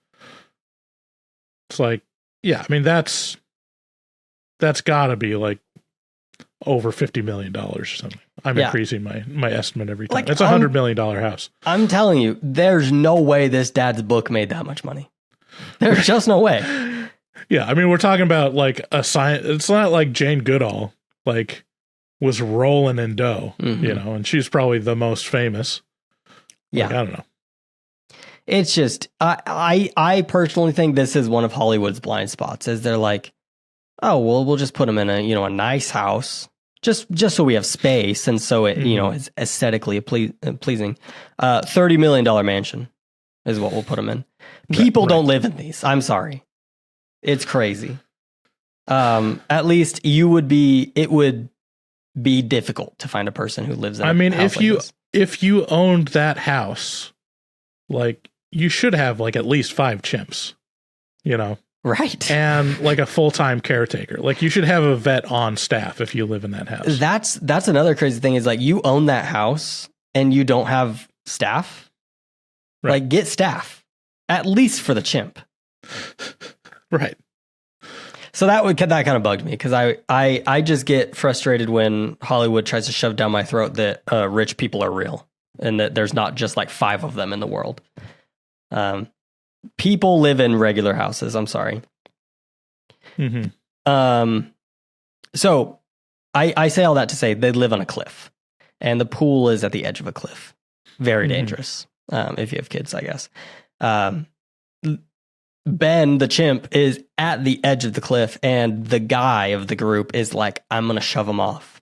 It's like, yeah, I mean, that's gotta be like over $50 million or something. I'm increasing my estimate every time. Like, it's $100 million house. I'm telling you, there's no way this dad's book made that much money. There's just no way. Yeah, I mean, we're talking about like a science. It's not like Jane Goodall like was rolling in dough, you know, and she's probably the most famous. Yeah, like, I don't know. It's just I personally think this is one of Hollywood's blind spots. Is they're like, oh well, we'll just put him in a nice house, just so we have space, and so it is aesthetically pleasing. $30 million mansion is what we'll put him in. People don't live in these. I'm sorry. It's crazy. At least it would be difficult to find a person who lives in a house like this. If you owned that house, like, you should have like at least 5 chimps, you know? Right. And like a full-time caretaker. Like, you should have a vet on staff if you live in that house. That's another crazy thing is like, you own that house and you don't have staff. Right. Like, get staff, at least for the chimp. Right. So that kind of bugged me because I just get frustrated when Hollywood tries to shove down my throat that rich people are real and that there's not just like 5 of them in the world. People live in regular houses. I'm sorry. So I say all that to say they live on a cliff, and the pool is at the edge of a cliff. Very dangerous if you have kids, I guess. Ben, the chimp, is at the edge of the cliff, and the guy of the group is like, I'm going to shove him off.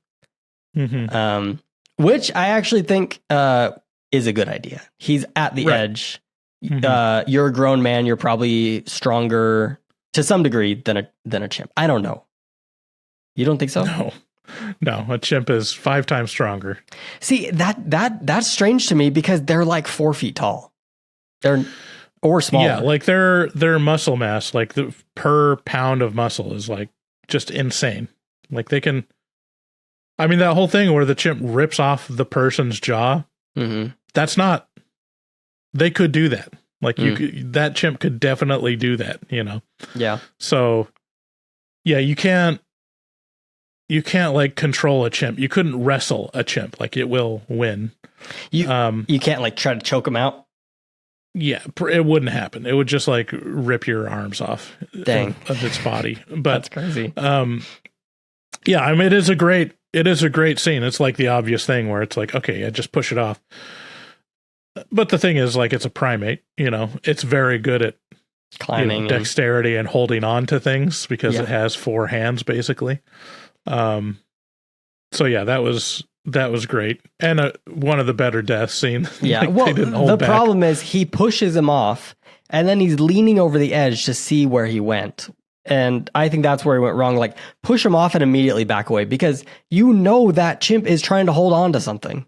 Which I actually think is a good idea. He's at the edge. You're a grown man. You're probably stronger to some degree than a chimp. I don't know. You don't think so? No, a chimp is 5 times stronger. See, that's strange to me because they're like 4 feet tall. Or smaller. Yeah, like their muscle mass, like the per pound of muscle is like just insane. Like they can, I mean, that whole thing where the chimp rips off the person's jaw, that's not, they could do that. Like that chimp could definitely do that, you know? Yeah. So yeah, you can't like control a chimp. You couldn't wrestle a chimp. Like, it will win. You can't like try to choke him out. Yeah, it wouldn't happen. It would just like rip your arms off of its body. But that's crazy. Yeah, I mean, it is a great scene. It's like the obvious thing where it's like, okay, I just push it off. But the thing is, like, it's a primate, you know, it's very good at climbing, dexterity and holding on to things because it has 4 hands basically. So yeah, that was great. And one of the better death scenes. Yeah. Like, well, the problem is he pushes him off and then he's leaning over the edge to see where he went. And I think that's where he went wrong. Like, push him off and immediately back away because you know that chimp is trying to hold on to something.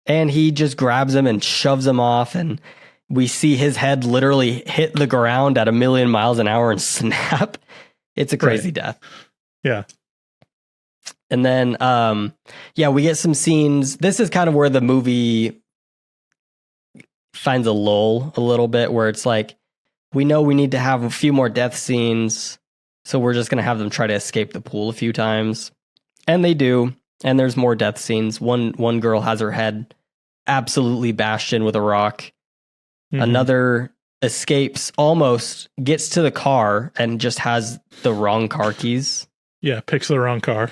And he just grabs him and shoves him off. And we see his head literally hit the ground at 1,000,000 miles an hour and snap. It's a crazy death. Yeah. And then, we get some scenes. This is kind of where the movie finds a lull a little bit, where it's like, we know we need to have a few more death scenes, so we're just going to have them try to escape the pool a few times. And they do, and there's more death scenes. One girl has her head absolutely bashed in with a rock. Another escapes, almost gets to the car and just has the wrong car keys. Yeah, picks the wrong car.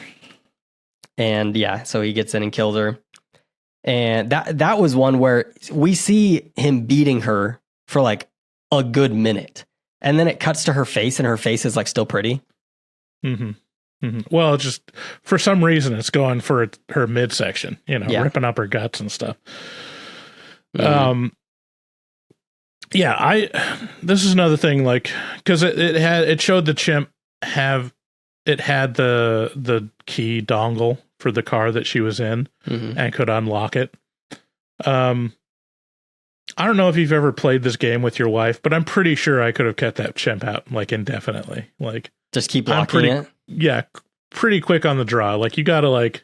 And yeah, so he gets in and kills her. And that was one where we see him beating her for like a good minute. And then it cuts to her face, and her face is like still pretty. Mm-hmm. Mm-hmm. Well, just for some reason, it's going for her midsection, ripping up her guts and stuff. Mm-hmm. This is another thing, like, because it showed the chimp had the key dongle for the car that she was in, mm-hmm. and could unlock it. I don't know if you've ever played this game with your wife, but I'm pretty sure I could have kept that chimp out like indefinitely. Like, just keep locking it. Yeah, pretty quick on the draw. Like, you got to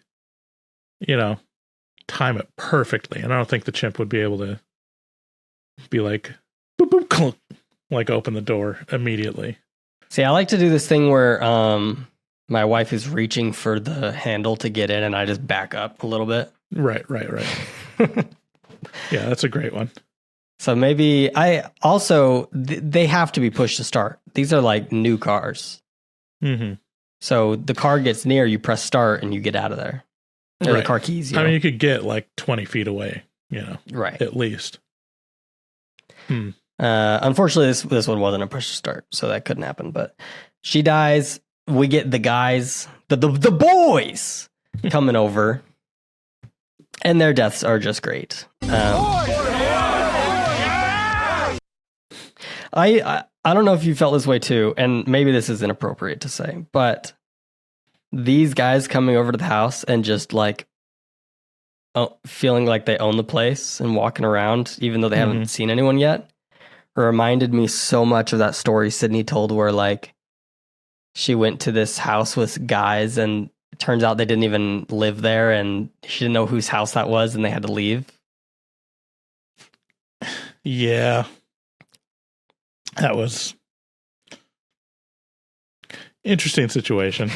time it perfectly, and I don't think the chimp would be able to be like, boop, boop, clunk, like open the door immediately. See, I like to do this thing where my wife is reaching for the handle to get in, and I just back up a little bit. Right. Yeah, that's a great one. So maybe they have to be pushed to start. These are like new cars. Mm-hmm. So the car gets near, you press start, and you get out of there. Or right. The car keys. I mean, you could get like 20 feet away, right, at least. Unfortunately, this one wasn't a push to start, so that couldn't happen. But she dies. We get the guys, the boys, coming over, and their deaths are just great. I don't know if you felt this way too, and maybe this is inappropriate to say, but these guys coming over to the house and just like feeling like they own the place and walking around, even though they mm-hmm. haven't seen anyone yet, reminded me so much of that story Sydney told where like she went to this house with guys and it turns out they didn't even live there and she didn't know whose house that was and they had to leave. Yeah. That was interesting situation.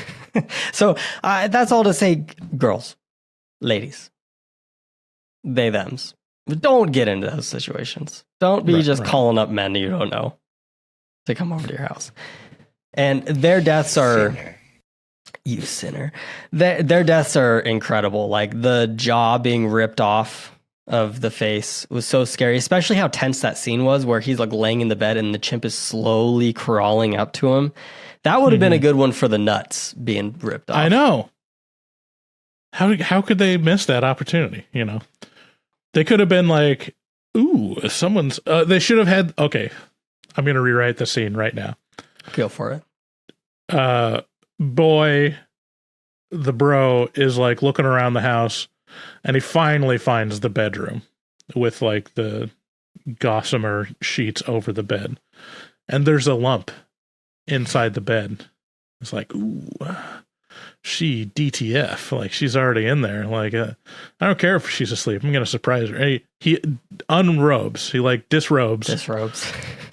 So that's all to say, girls, ladies, they, thems. Don't get into those situations. Don't be just calling up men you don't know to come over to your house. And their deaths are... Sinner. You sinner. Their deaths are incredible. Like the jaw being ripped off of the face was so scary, especially how tense that scene was where he's like laying in the bed and the chimp is slowly crawling up to him. That would have been a good one for the nuts being ripped off. I know. How could they miss that opportunity? They could have been like, ooh, someone's, they should have had, okay, I'm going to rewrite the scene right now. Go for it. Boy, the bro is like looking around the house and he finally finds the bedroom with like the gossamer sheets over the bed. And there's a lump inside the bed. It's like, ooh, she DTF. Like she's already in there. Like, I don't care if she's asleep. I'm going to surprise her. He unrobes. He like disrobes.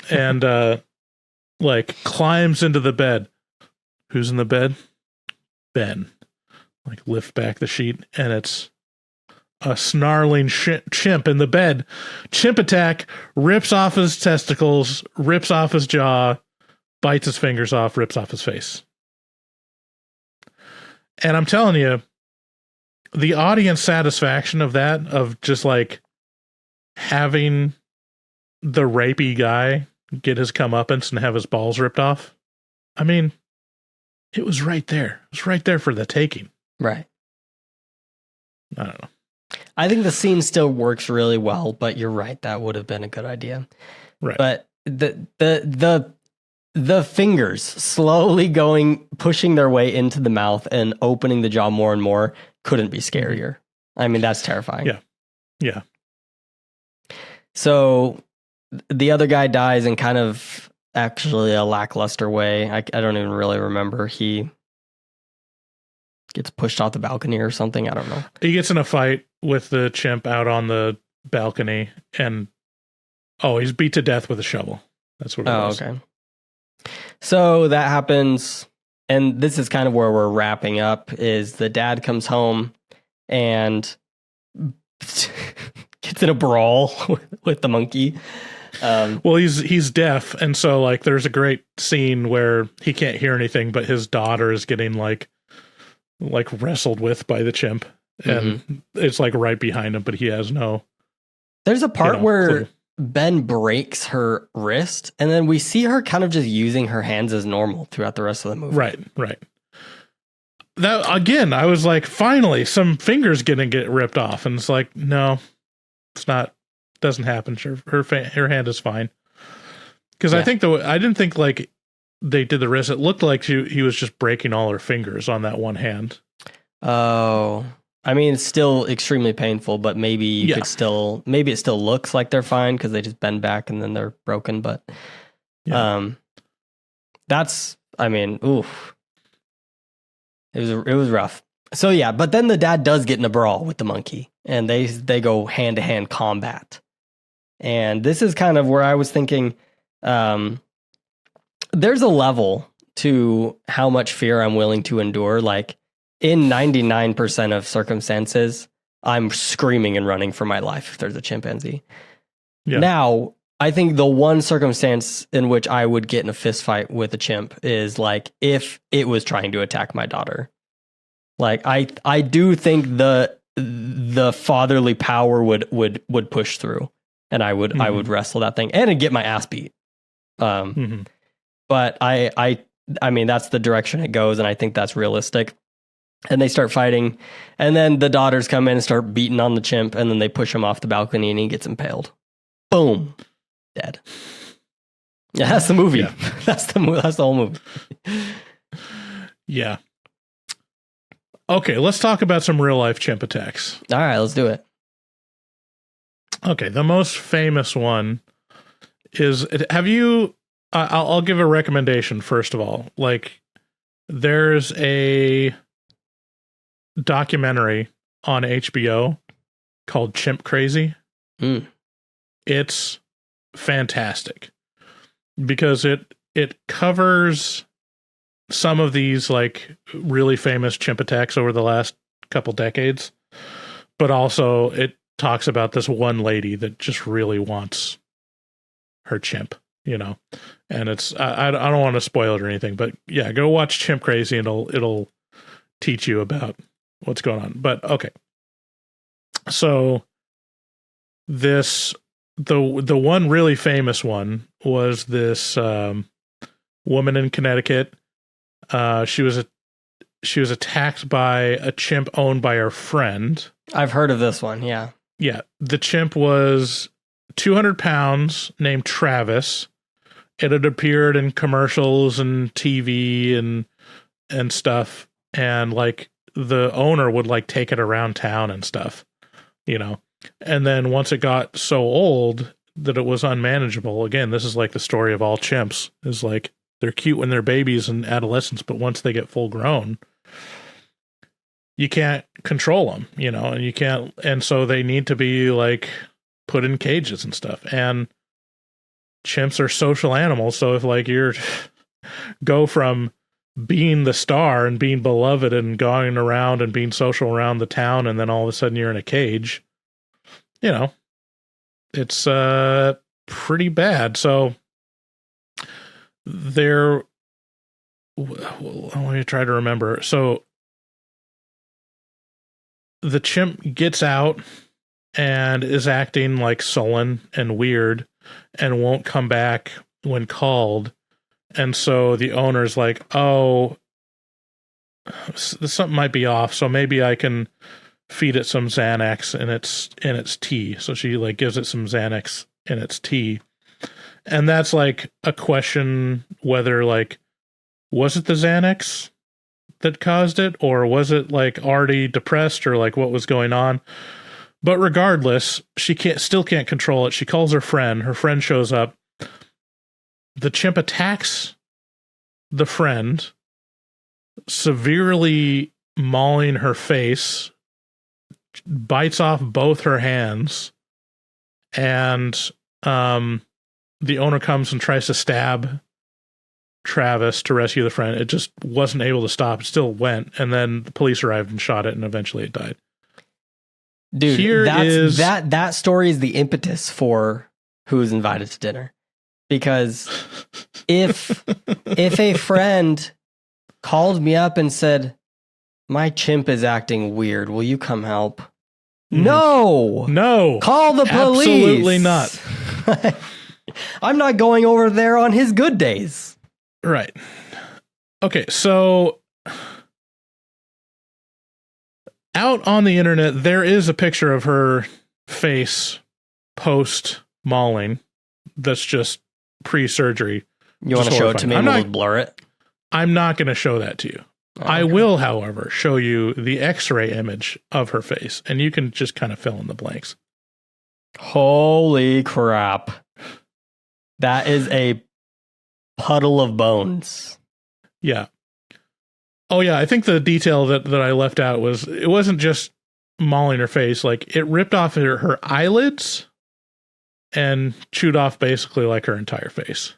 And like climbs into the bed. Who's in the bed? Ben. Like lift back the sheet and it's a snarling chimp in the bed. Chimp attack, rips off his testicles, rips off his jaw, bites his fingers off, rips off his face. And I'm telling you, the audience satisfaction of that, of just like having the rapey guy get his comeuppance and have his balls ripped off. I mean, it was right there. It was right there for the taking. Right. I don't know. I think the scene still works really well, but you're right. That would have been a good idea. Right. But the fingers slowly pushing their way into the mouth and opening the jaw more and more couldn't be scarier. I mean, that's terrifying. Yeah. Yeah. So the other guy dies in kind of actually a lackluster way. I don't even really remember. He gets pushed off the balcony or something. I don't know. He gets in a fight with the chimp out on the balcony and he's beat to death with a shovel. That's what it was. Okay. So that happens, and this is kind of where we're wrapping up, is the dad comes home and gets in a brawl with the monkey. Well, he's deaf, and so like there's a great scene where he can't hear anything, but his daughter is getting like wrestled with by the chimp, and it's like right behind him, but he has no. There's a part where clue. Ben breaks her wrist, and then we see her kind of just using her hands as normal throughout the rest of the movie. Right. That again, I was like, finally, some fingers gonna get ripped off, and it's like, no, it's not. Doesn't happen. Her hand is fine. Because I didn't think like they did the wrist. It looked like he was just breaking all her fingers on that one hand. Oh, I mean, it's still extremely painful, but maybe you could still, maybe it still looks like they're fine because they just bend back and then they're broken. But that's, I mean, oof. It was rough. So yeah, but then the dad does get in a brawl with the monkey, and they go hand to hand combat. And this is kind of where I was thinking, there's a level to how much fear I'm willing to endure. Like in 99% of circumstances, I'm screaming and running for my life if there's a chimpanzee. Yeah. Now, I think the one circumstance in which I would get in a fist fight with a chimp is like if it was trying to attack my daughter. Like I do think the fatherly power would push through, and I would wrestle that thing and get my ass beat. But I mean that's the direction it goes, and I think that's realistic. And they start fighting, and then the daughters come in and start beating on the chimp, and then they push him off the balcony, and he gets impaled. Boom, dead. Yeah, that's the movie. Yeah. That's the whole movie. Yeah. Okay, let's talk about some real life chimp attacks. All right, let's do it. Okay, the most famous one is, have you, I'll give a recommendation first of all. Like, there's a documentary on HBO called Chimp Crazy. It's fantastic because it covers some of these like really famous chimp attacks over the last couple decades, but also it talks about this one lady that just really wants her chimp, you know, and it's, I don't want to spoil it or anything, but yeah, go watch Chimp Crazy and it'll teach you about what's going on. But okay. So the one really famous one was this, woman in Connecticut. She was attacked by a chimp owned by her friend. I've heard of this one. Yeah. Yeah. The chimp was 200 pounds, named Travis. It had appeared in commercials and TV and stuff. And like the owner would like take it around town and stuff, you know? And then once it got so old that it was unmanageable, again, this is like the story of all chimps, is like, they're cute when they're babies and adolescents, but once they get full grown, you can't control them, you know, and you can't, and so they need to be like put in cages and stuff. And chimps are social animals. So if like you're go from being the star and being beloved and going around and being social around the town, and then all of a sudden you're in a cage, you know, it's pretty bad. So let me try to remember. So the chimp gets out and is acting like sullen and weird and won't come back when called. And so the owner's like, oh, something might be off. So maybe I can feed it some Xanax in its tea. So she like gives it some Xanax in its tea. And that's like a question whether like, was it the Xanax that caused it, or was it like already depressed, or like what was going on? But regardless, she still can't control it. She calls her friend. Her friend shows up. The chimp attacks the friend, severely mauling her face, bites off both her hands, and the owner comes and tries to stab Travis to rescue the friend. It just wasn't able to stop. It still went. And then the police arrived and shot it, and eventually it died. Dude, that story is the impetus for who's invited to dinner. Because if a friend called me up and said, my chimp is acting weird, will you come help? No. Call the police. Absolutely not. I'm not going over there on his good days. Right. Okay, so out on the internet, there is a picture of her face post mauling that's just pre-surgery. You want to show it to me and we'll blur it? I'm not going to show that to you. Okay. I will, however, show you the X-ray image of her face, and you can just kind of fill in the blanks. Holy crap. That is a puddle of bones. Yeah. Oh, yeah, I think the detail that I left out was, it wasn't just mauling her face, like, it ripped off her eyelids and chewed off basically like her entire face.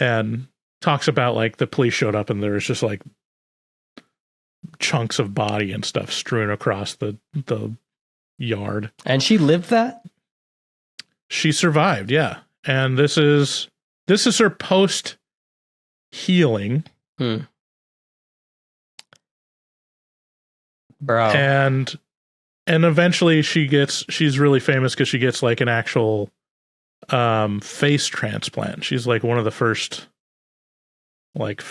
And talks about like the police showed up and there was just like chunks of body and stuff strewn across the yard. And she lived that? She survived, yeah. And this is her post healing. Bro. And eventually she's really famous because she gets like an actual face transplant. She's like one of the first like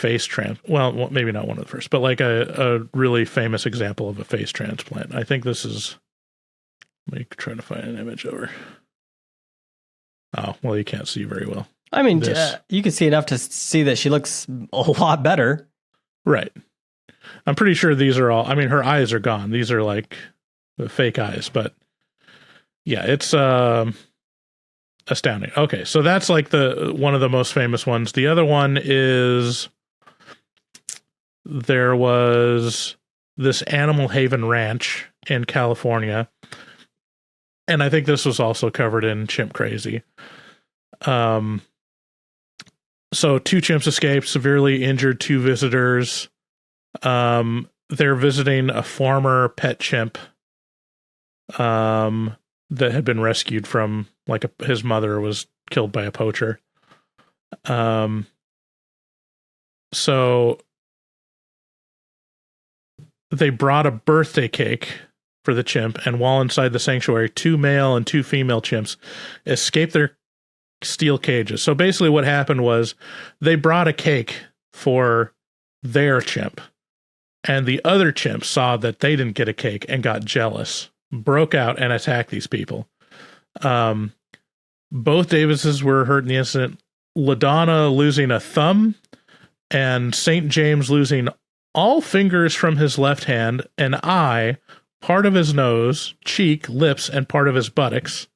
well, maybe not one of the first, but like a really famous example of a face transplant. I think this is, let me try to find an image of her. Oh, well, you can't see very well. I mean, you can see enough to see that she looks a lot better. Right. I'm pretty sure these are all, I mean, her eyes are gone. These are like the fake eyes, but yeah, it's astounding. Okay, so that's like one of the most famous ones. The other one is, there was this Animal Haven Ranch in California, and I think this was also covered in Chimp Crazy. So 2 chimps escaped, severely injured 2 visitors. They're visiting a former pet chimp that had been rescued from, like, his mother was killed by a poacher. So they brought a birthday cake for the chimp, and while inside the sanctuary, 2 male and 2 female chimps escaped their steel cages. So basically what happened was they brought a cake for their chimp, and the other chimps saw that they didn't get a cake and got jealous, broke out and attacked these people. Both Davises were hurt in the incident. LaDonna losing a thumb, and St. James losing all fingers from his left hand, an eye, part of his nose, cheek, lips, and part of his buttocks,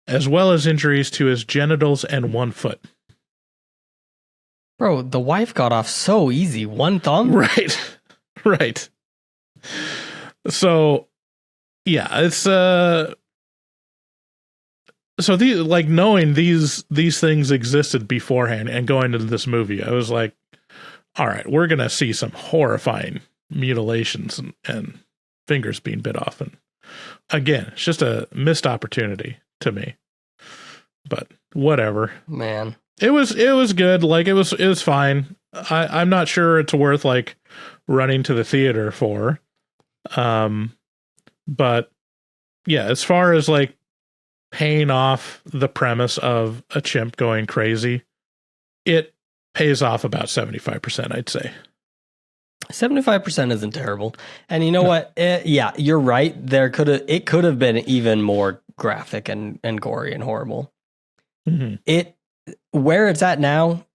as well as injuries to his genitals and 1 foot. Bro, the wife got off so easy. 1 thumb? Right. Right. So, yeah, it's so knowing these things existed beforehand and going into this movie, I was like, all right, we're gonna see some horrifying mutilations and fingers being bit off. And again, it's just a missed opportunity to me. But whatever. Man. It was good. Like it was fine. I'm not sure it's worth like running to the theater for. But yeah, as far as like paying off the premise of a chimp going crazy, it pays off about 75%, I'd say. 75% isn't terrible. And you know what? Yeah, you're right. It could have been even more graphic and gory and horrible. Mm-hmm. Where it's at now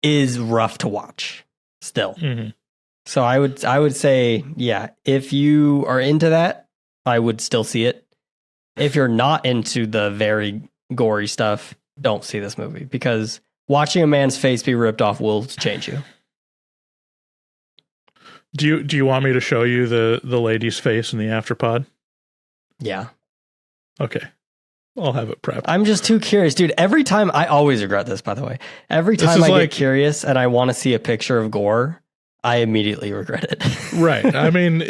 is rough to watch still. Mm-hmm. So I would say, yeah, if you are into that, I would still see it. If you're not into the very gory stuff, don't see this movie, because watching a man's face be ripped off will change you. Do you want me to show you the lady's face in the afterpod? Yeah. Okay. I'll have it prepped. I'm just too curious, dude. Every time, I always regret this, by the way. Every time I get curious and I want to see a picture of gore, I immediately regret it. Right. I mean,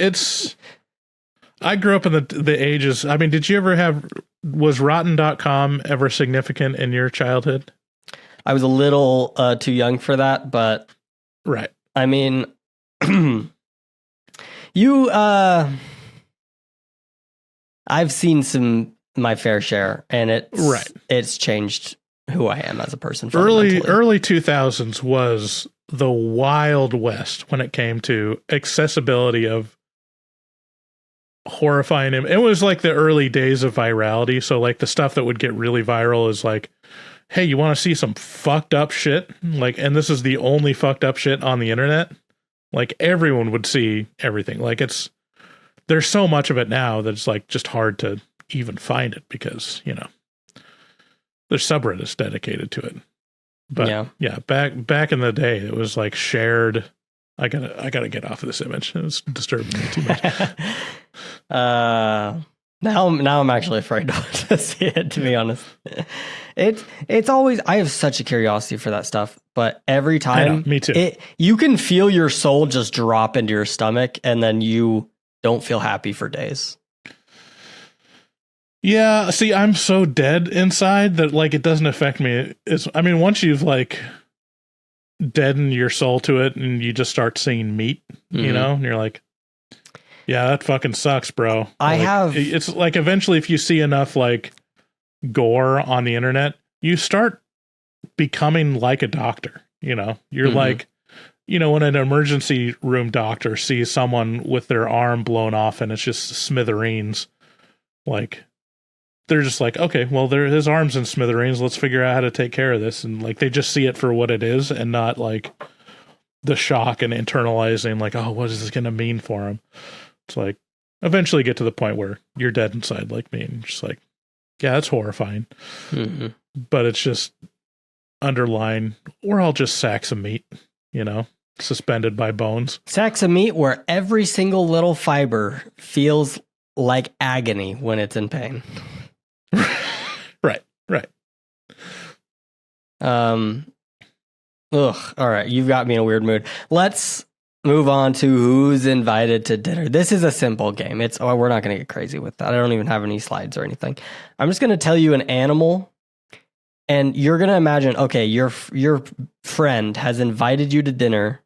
I grew up in the ages. I mean, did you ever have Was Rotten.com ever significant in your childhood? I was a little too young for that, but Right. I mean, I've seen my fair share, and it's changed who I am as a person. Early 2000s was the Wild West when it came to accessibility of horrifying. It was like the early days of virality. So like the stuff that would get really viral is like, hey, you want to see some fucked up shit? Like, and this is the only fucked up shit on the internet. Like everyone would see everything. Like there's so much of it now that it's like just hard to even find it because, you know, there's subreddits dedicated to it. But yeah, back in the day, it was like shared. I gotta get off of this image. It's disturbing me too much. Now I'm actually afraid to see it, to be honest. It's always, I have such a curiosity for that stuff, but every time, me too. You can feel your soul just drop into your stomach, and then you don't feel happy for days. Yeah, see, I'm so dead inside that like it doesn't affect me. Once you've like deadened your soul to it, and you just start seeing meat, you know, and you're like, yeah, that fucking sucks, bro. It's like eventually if you see enough like gore on the internet, you start becoming like a doctor, you know. You're like, you know, when an emergency room doctor sees someone with their arm blown off and it's just smithereens, like they're just like, okay, well, his arm's in smithereens. Let's figure out how to take care of this. And like, they just see it for what it is and not like the shock and internalizing like, oh, what is this going to mean for him? It's like, eventually get to the point where you're dead inside like me. And just like, yeah, that's horrifying. But it's just underlying, we're all just sacks of meat, you know, suspended by bones. Sacks of meat where every single little fiber feels like agony when it's in pain. Right. All right, you've got me in a weird mood. Let's move on to who's invited to dinner. This is a simple game. We're not going to get crazy with that. I don't even have any slides or anything. I'm just going to tell you an animal, and you're going to imagine, okay, your friend has invited you to dinner,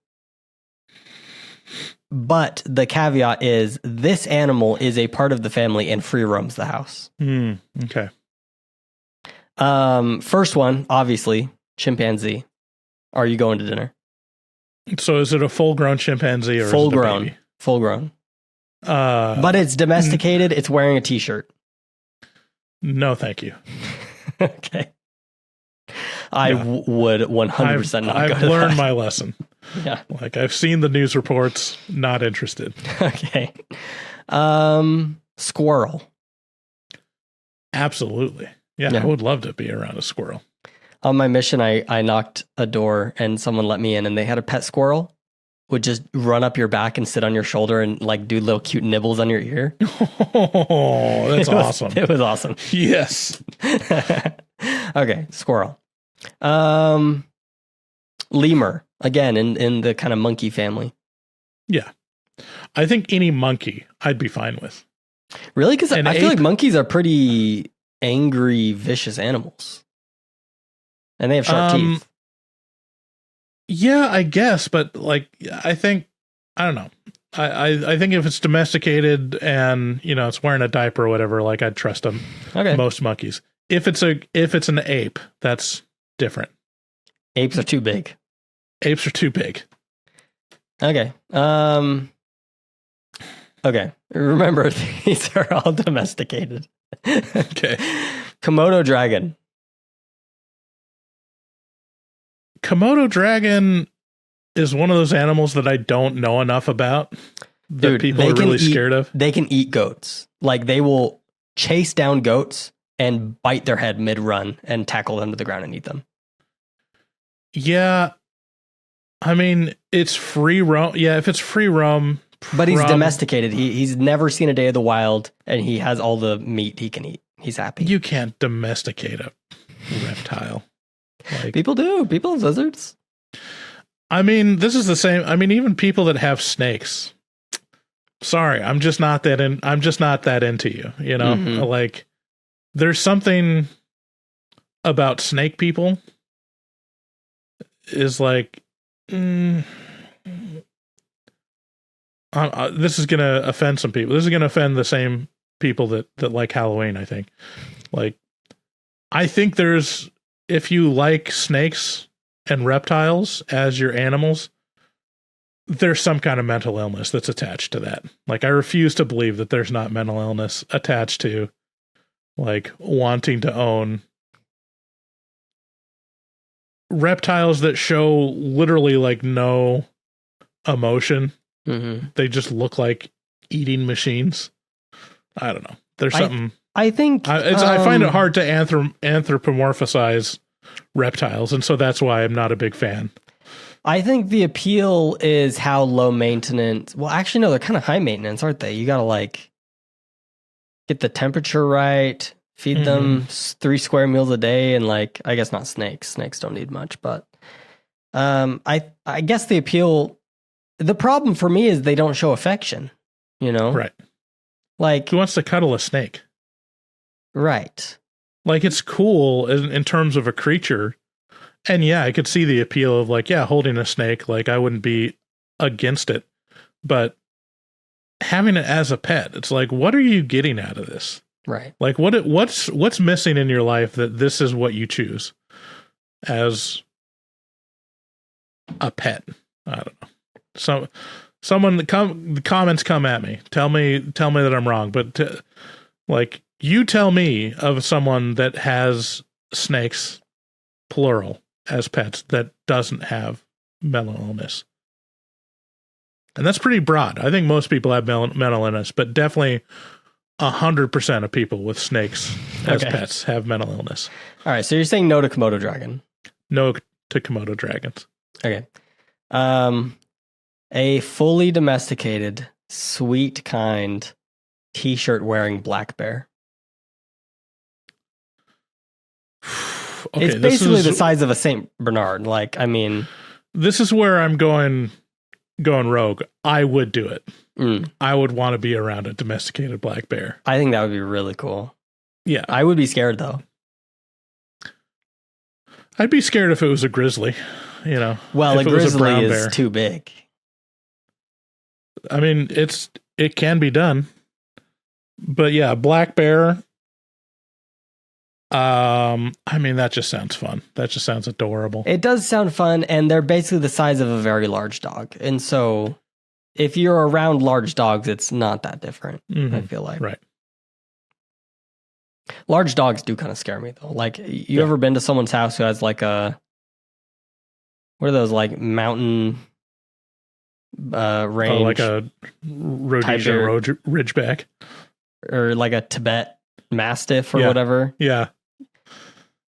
but the caveat is this animal is a part of the family and free roams the house. Okay. First one, obviously, chimpanzee. Are you going to dinner? So is it a full-grown chimpanzee or full is it a grown? baby? Full grown. But it's domesticated. It's wearing a t-shirt. No, thank you. Okay. I would 100% not. I've learned my lesson. Yeah. Like I've seen the news reports. Not interested. Okay. Squirrel. Absolutely. Yeah, I would love to be around a squirrel. On my mission, I knocked a door and someone let me in, and they had a pet squirrel. Would just run up your back and sit on your shoulder and like do little cute nibbles on your ear. Oh, that's awesome. It was awesome. Yes. Okay, squirrel. Lemur, again, in the kind of monkey family. Yeah. I think any monkey I'd be fine with. Really? Because I feel like monkeys are pretty angry, vicious animals. And they have sharp teeth. Yeah, I guess, but like I don't know. I think if it's domesticated and, you know, it's wearing a diaper or whatever, like I'd trust them. Okay. Most monkeys. If it's an ape, that's different. Apes are too big. Apes are too big. Okay. Okay. Remember, these are all domesticated. Okay. Komodo dragon. Komodo dragon is one of those animals that I don't know enough about that people are really scared of. They can eat goats. Like they will chase down goats and bite their head mid-run and tackle them to the ground and eat them. Yeah. I mean, it's free roam. Yeah, if it's free roam. But he's domesticated. He's never seen a day of the wild, and he has all the meat he can eat. He's happy. You can't domesticate a reptile. Like, people do. People have lizards. I mean, this is the same. I mean, even people that have snakes. Sorry, I'm just not that into you. You know, like There's something about snake people is like, this is going to offend some people. This is going to offend the same people that like Halloween, I think. Like, I think if you like snakes and reptiles as your animals, there's some kind of mental illness that's attached to that. Like, I refuse to believe that there's not mental illness attached to, like, wanting to own reptiles that show literally, like, no emotion. Mm-hmm. They just look like eating machines. I don't know. There's something. I think I find it hard to anthropomorphize reptiles, and so that's why I'm not a big fan. I think the appeal is how low maintenance. Well, actually, no, they're kind of high maintenance, aren't they? You got to like get the temperature right, feed them 3 square meals a day, and like, I guess not snakes. Snakes don't need much, but I guess the appeal. The problem for me is they don't show affection. You know, Right? Like, Who wants to cuddle a snake? right? Like, it's cool in terms of a creature. And yeah, I could see the appeal of like, yeah, holding a snake, like I wouldn't be against it, but having it as a pet, it's like, what are you getting out of this? Right. Like what's missing in your life that this is what you choose as a pet? I don't know. So the comments come at me. Tell me that I'm wrong, but like, you tell me of someone that has snakes, plural, as pets that doesn't have mental illness. And that's pretty broad. I think most people have mental illness, but definitely 100% of people with snakes as pets have mental illness. All right. So you're saying no to Komodo dragon? No to Komodo dragons. Okay. A fully domesticated, sweet, kind, t-shirt wearing black bear. Okay, it's basically the size of a Saint Bernard. Like, I mean, this is where I'm going rogue. I would do it. Mm. I would want to be around a domesticated black bear. I think that would be really cool. Yeah. I would be scared though. I'd be scared if it was a grizzly, you know. Well, a if it was grizzly brown is bear. too big. I mean, it can be done. But yeah, black bear. I mean, that just sounds fun. That just sounds adorable. It does sound fun, and they're basically the size of a very large dog. And so if you're around large dogs, it's not that different, I feel like. Right. Large dogs do kind of scare me, though. Like, you ever been to someone's house who has like what are those, like, mountain range? Oh, like a Rhodesian Ridgeback. Or like a Tibet Mastiff or whatever. Yeah.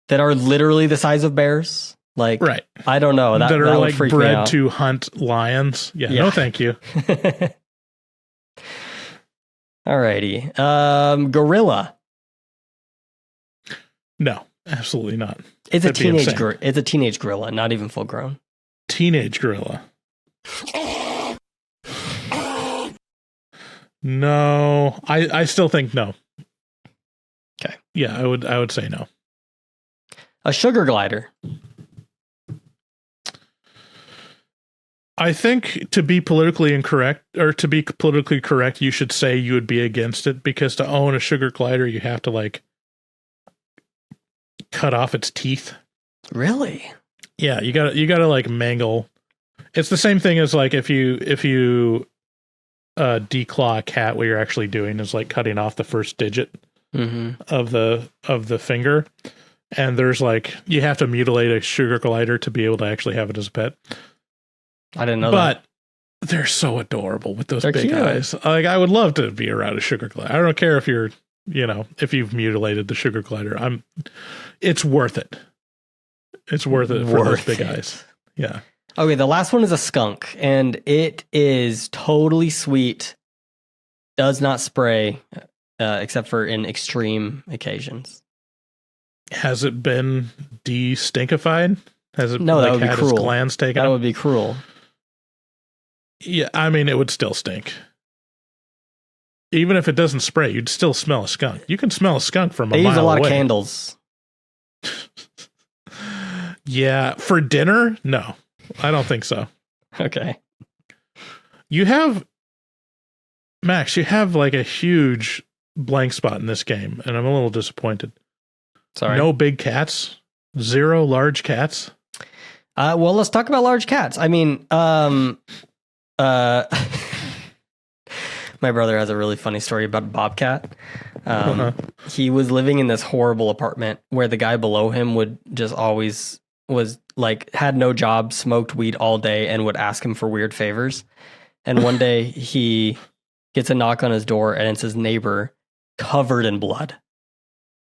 That are literally the size of bears. Like, right. I don't know. That are would like freak me bred out. to hunt lions. Yeah. No, thank you. Alrighty. Gorilla. No, absolutely not. It's That'd be insane. It's a teenage gorilla, not even full grown. Teenage gorilla. No, I still think no. Okay. Yeah, I would say no. A sugar glider. I think to be politically incorrect, or to be politically correct, you should say you would be against it, because to own a sugar glider, you have to like cut off its teeth. Really? Yeah, you gotta like mangle. It's the same thing as like if you declaw a cat, what you're actually doing is like cutting off the first digit of the finger. And there's like, you have to mutilate a sugar glider to be able to actually have it as a pet. I didn't know that. But they're so adorable with those big cute. eyes. Like, I would love to be around a sugar glider. I don't care if you're, if you've mutilated the sugar glider. It's worth it. It's worth it for those big eyes. Yeah. Okay, the last one is a skunk, and it is totally sweet. Does not spray, except for in extreme occasions. Has it been de-stinkified? Has it no, that would be had cruel. Its glands taken? That would be cruel. Yeah, I mean, it would still stink. Even if it doesn't spray, you'd still smell a skunk. You can smell a skunk from a They mile use a lot away. of candles. Yeah, for dinner? No, I don't think so. Okay. You have, Max, you have like a huge blank spot in this game, and I'm a little disappointed. Sorry. No big cats? 0 large cats? Well, let's talk about large cats. I mean, my brother has a really funny story about a bobcat. He was living in this horrible apartment where the guy below him would just always was like had no job, smoked weed all day, and would ask him for weird favors. And one day he gets a knock on his door, and it's his neighbor covered in blood.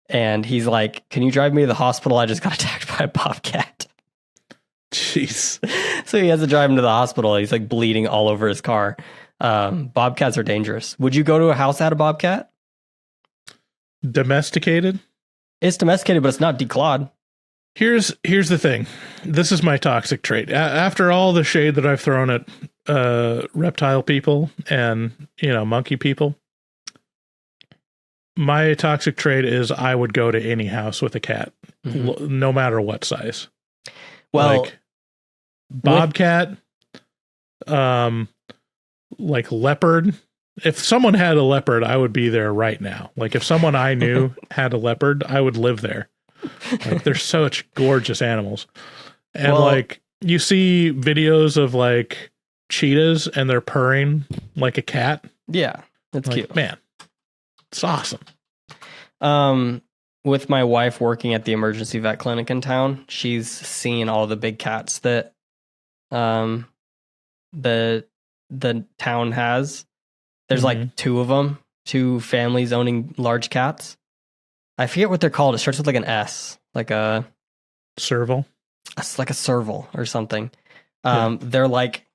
And he's like, "Can you drive me to the hospital? I just got attacked by a bobcat." Jeez. So he has to drive him to the hospital. He's like bleeding all over his car. Bobcats are dangerous. Would you go to a house that had a bobcat? Domesticated? It's domesticated, but it's not declawed. Here's the thing. This is my toxic trait. After all the shade that I've thrown at reptile people and, monkey people, my toxic trait is I would go to any house with a cat, no matter what size. Well, like bobcat, like leopard. If someone had a leopard, I would be there right now. Like if someone I knew had a leopard, I would live there. Like they're such gorgeous animals. And like you see videos of like cheetahs and they're purring like a cat. Yeah, that's like, cute. Man, it's awesome. With my wife working at the emergency vet clinic in town, she's seen all the big cats that the town has. There's like 2 of them, 2 families owning large cats. I forget what they're called. It starts with like an S, like a serval. It's like a serval or something. They're like,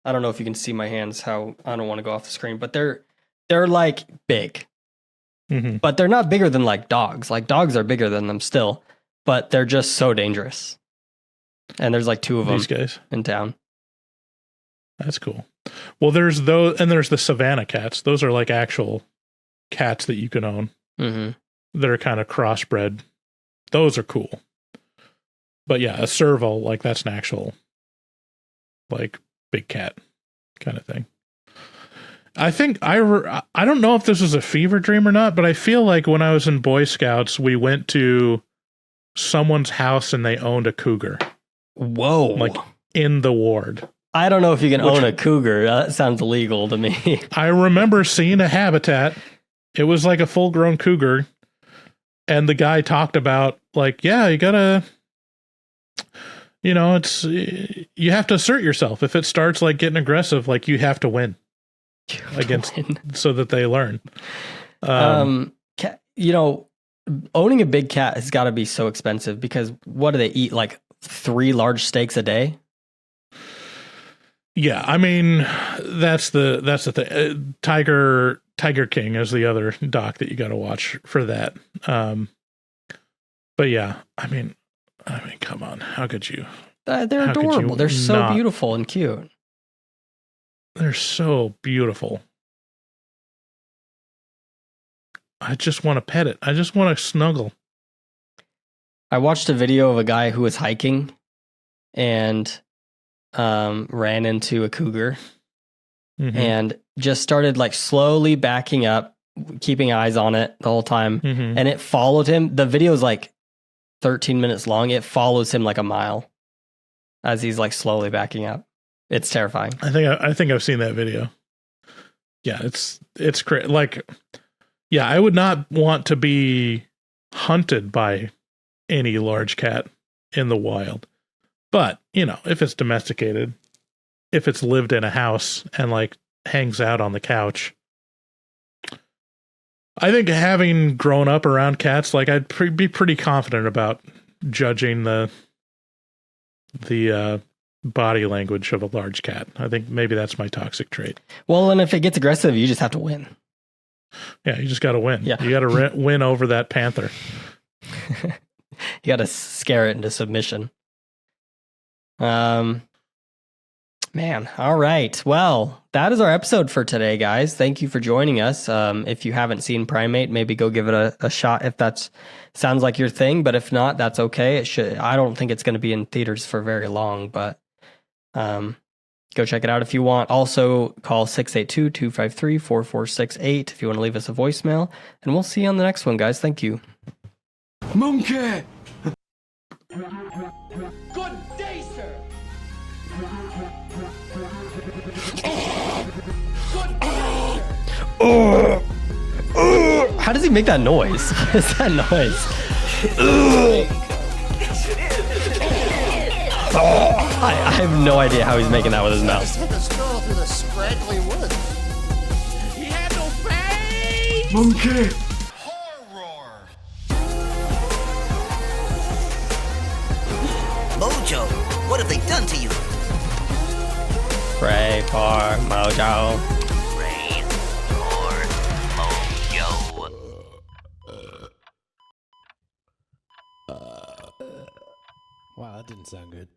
I don't know if you can see my hands. How I don't want to go off the screen, but they're like big, but they're not bigger than like dogs. Like dogs are bigger than them still, but they're just so dangerous. And there's like 2 of them These guys in town. That's cool. Well, there's those, and there's the Savannah cats. Those are like actual cats that you can own. That are kind of crossbred. Those are cool. But yeah, a serval, like that's an actual, like big cat kind of thing. I think I don't know if this was a fever dream or not, but I feel like when I was in Boy Scouts, we went to someone's house and they owned a cougar. Whoa. Like in the ward. I don't know if you can own a cougar. That sounds illegal to me. I remember seeing a habitat. It was like a full grown cougar. And the guy talked about like, yeah, you gotta, you have to assert yourself. If it starts like getting aggressive, like you have to win so that they learn. Owning a big cat has got to be so expensive because what do they eat? Like 3 large steaks a day? Yeah, I mean that's the thing. Tiger King is the other doc that you got to watch for that. But yeah, I mean, come on, how could you? They're adorable. They're so beautiful and cute. They're so beautiful. I just want to pet it. I just want to snuggle. I watched a video of a guy who was hiking and ran into a cougar and just started like slowly backing up, keeping eyes on it the whole time. And it followed him. The video is like 13 minutes long. It follows him like a mile as he's like slowly backing up. It's terrifying. I think I've seen that video. Yeah, it's like, yeah, I would not want to be hunted by any large cat in the wild. But, if it's domesticated, if it's lived in a house and like hangs out on the couch, I think having grown up around cats, like I'd be pretty confident about judging the body language of a large cat. I think maybe that's my toxic trait. Well, and if it gets aggressive, you just have to win. Yeah, you just got to win. Yeah. You got to win over that panther. You got to scare it into submission. Man, all right. Well, that is our episode for today, guys. Thank you for joining us. If you haven't seen Primate, maybe go give it a shot if that sounds like your thing. But if not, that's okay. It should. I don't think it's going to be in theaters for very long, but go check it out if you want. Also, call 682-253-4468 if you want to leave us a voicemail. And we'll see you on the next one, guys. Thank you. Monkey! Good day, sir. How does he make that noise? What is that noise? I have no idea how he's making that with his mouth. Took a stroll through the scraggly woods. He had no face. Monkey! Horror! Mojo, what have they done to you? Pray for Mojo. Rain or Mojo? Wow, that didn't sound good.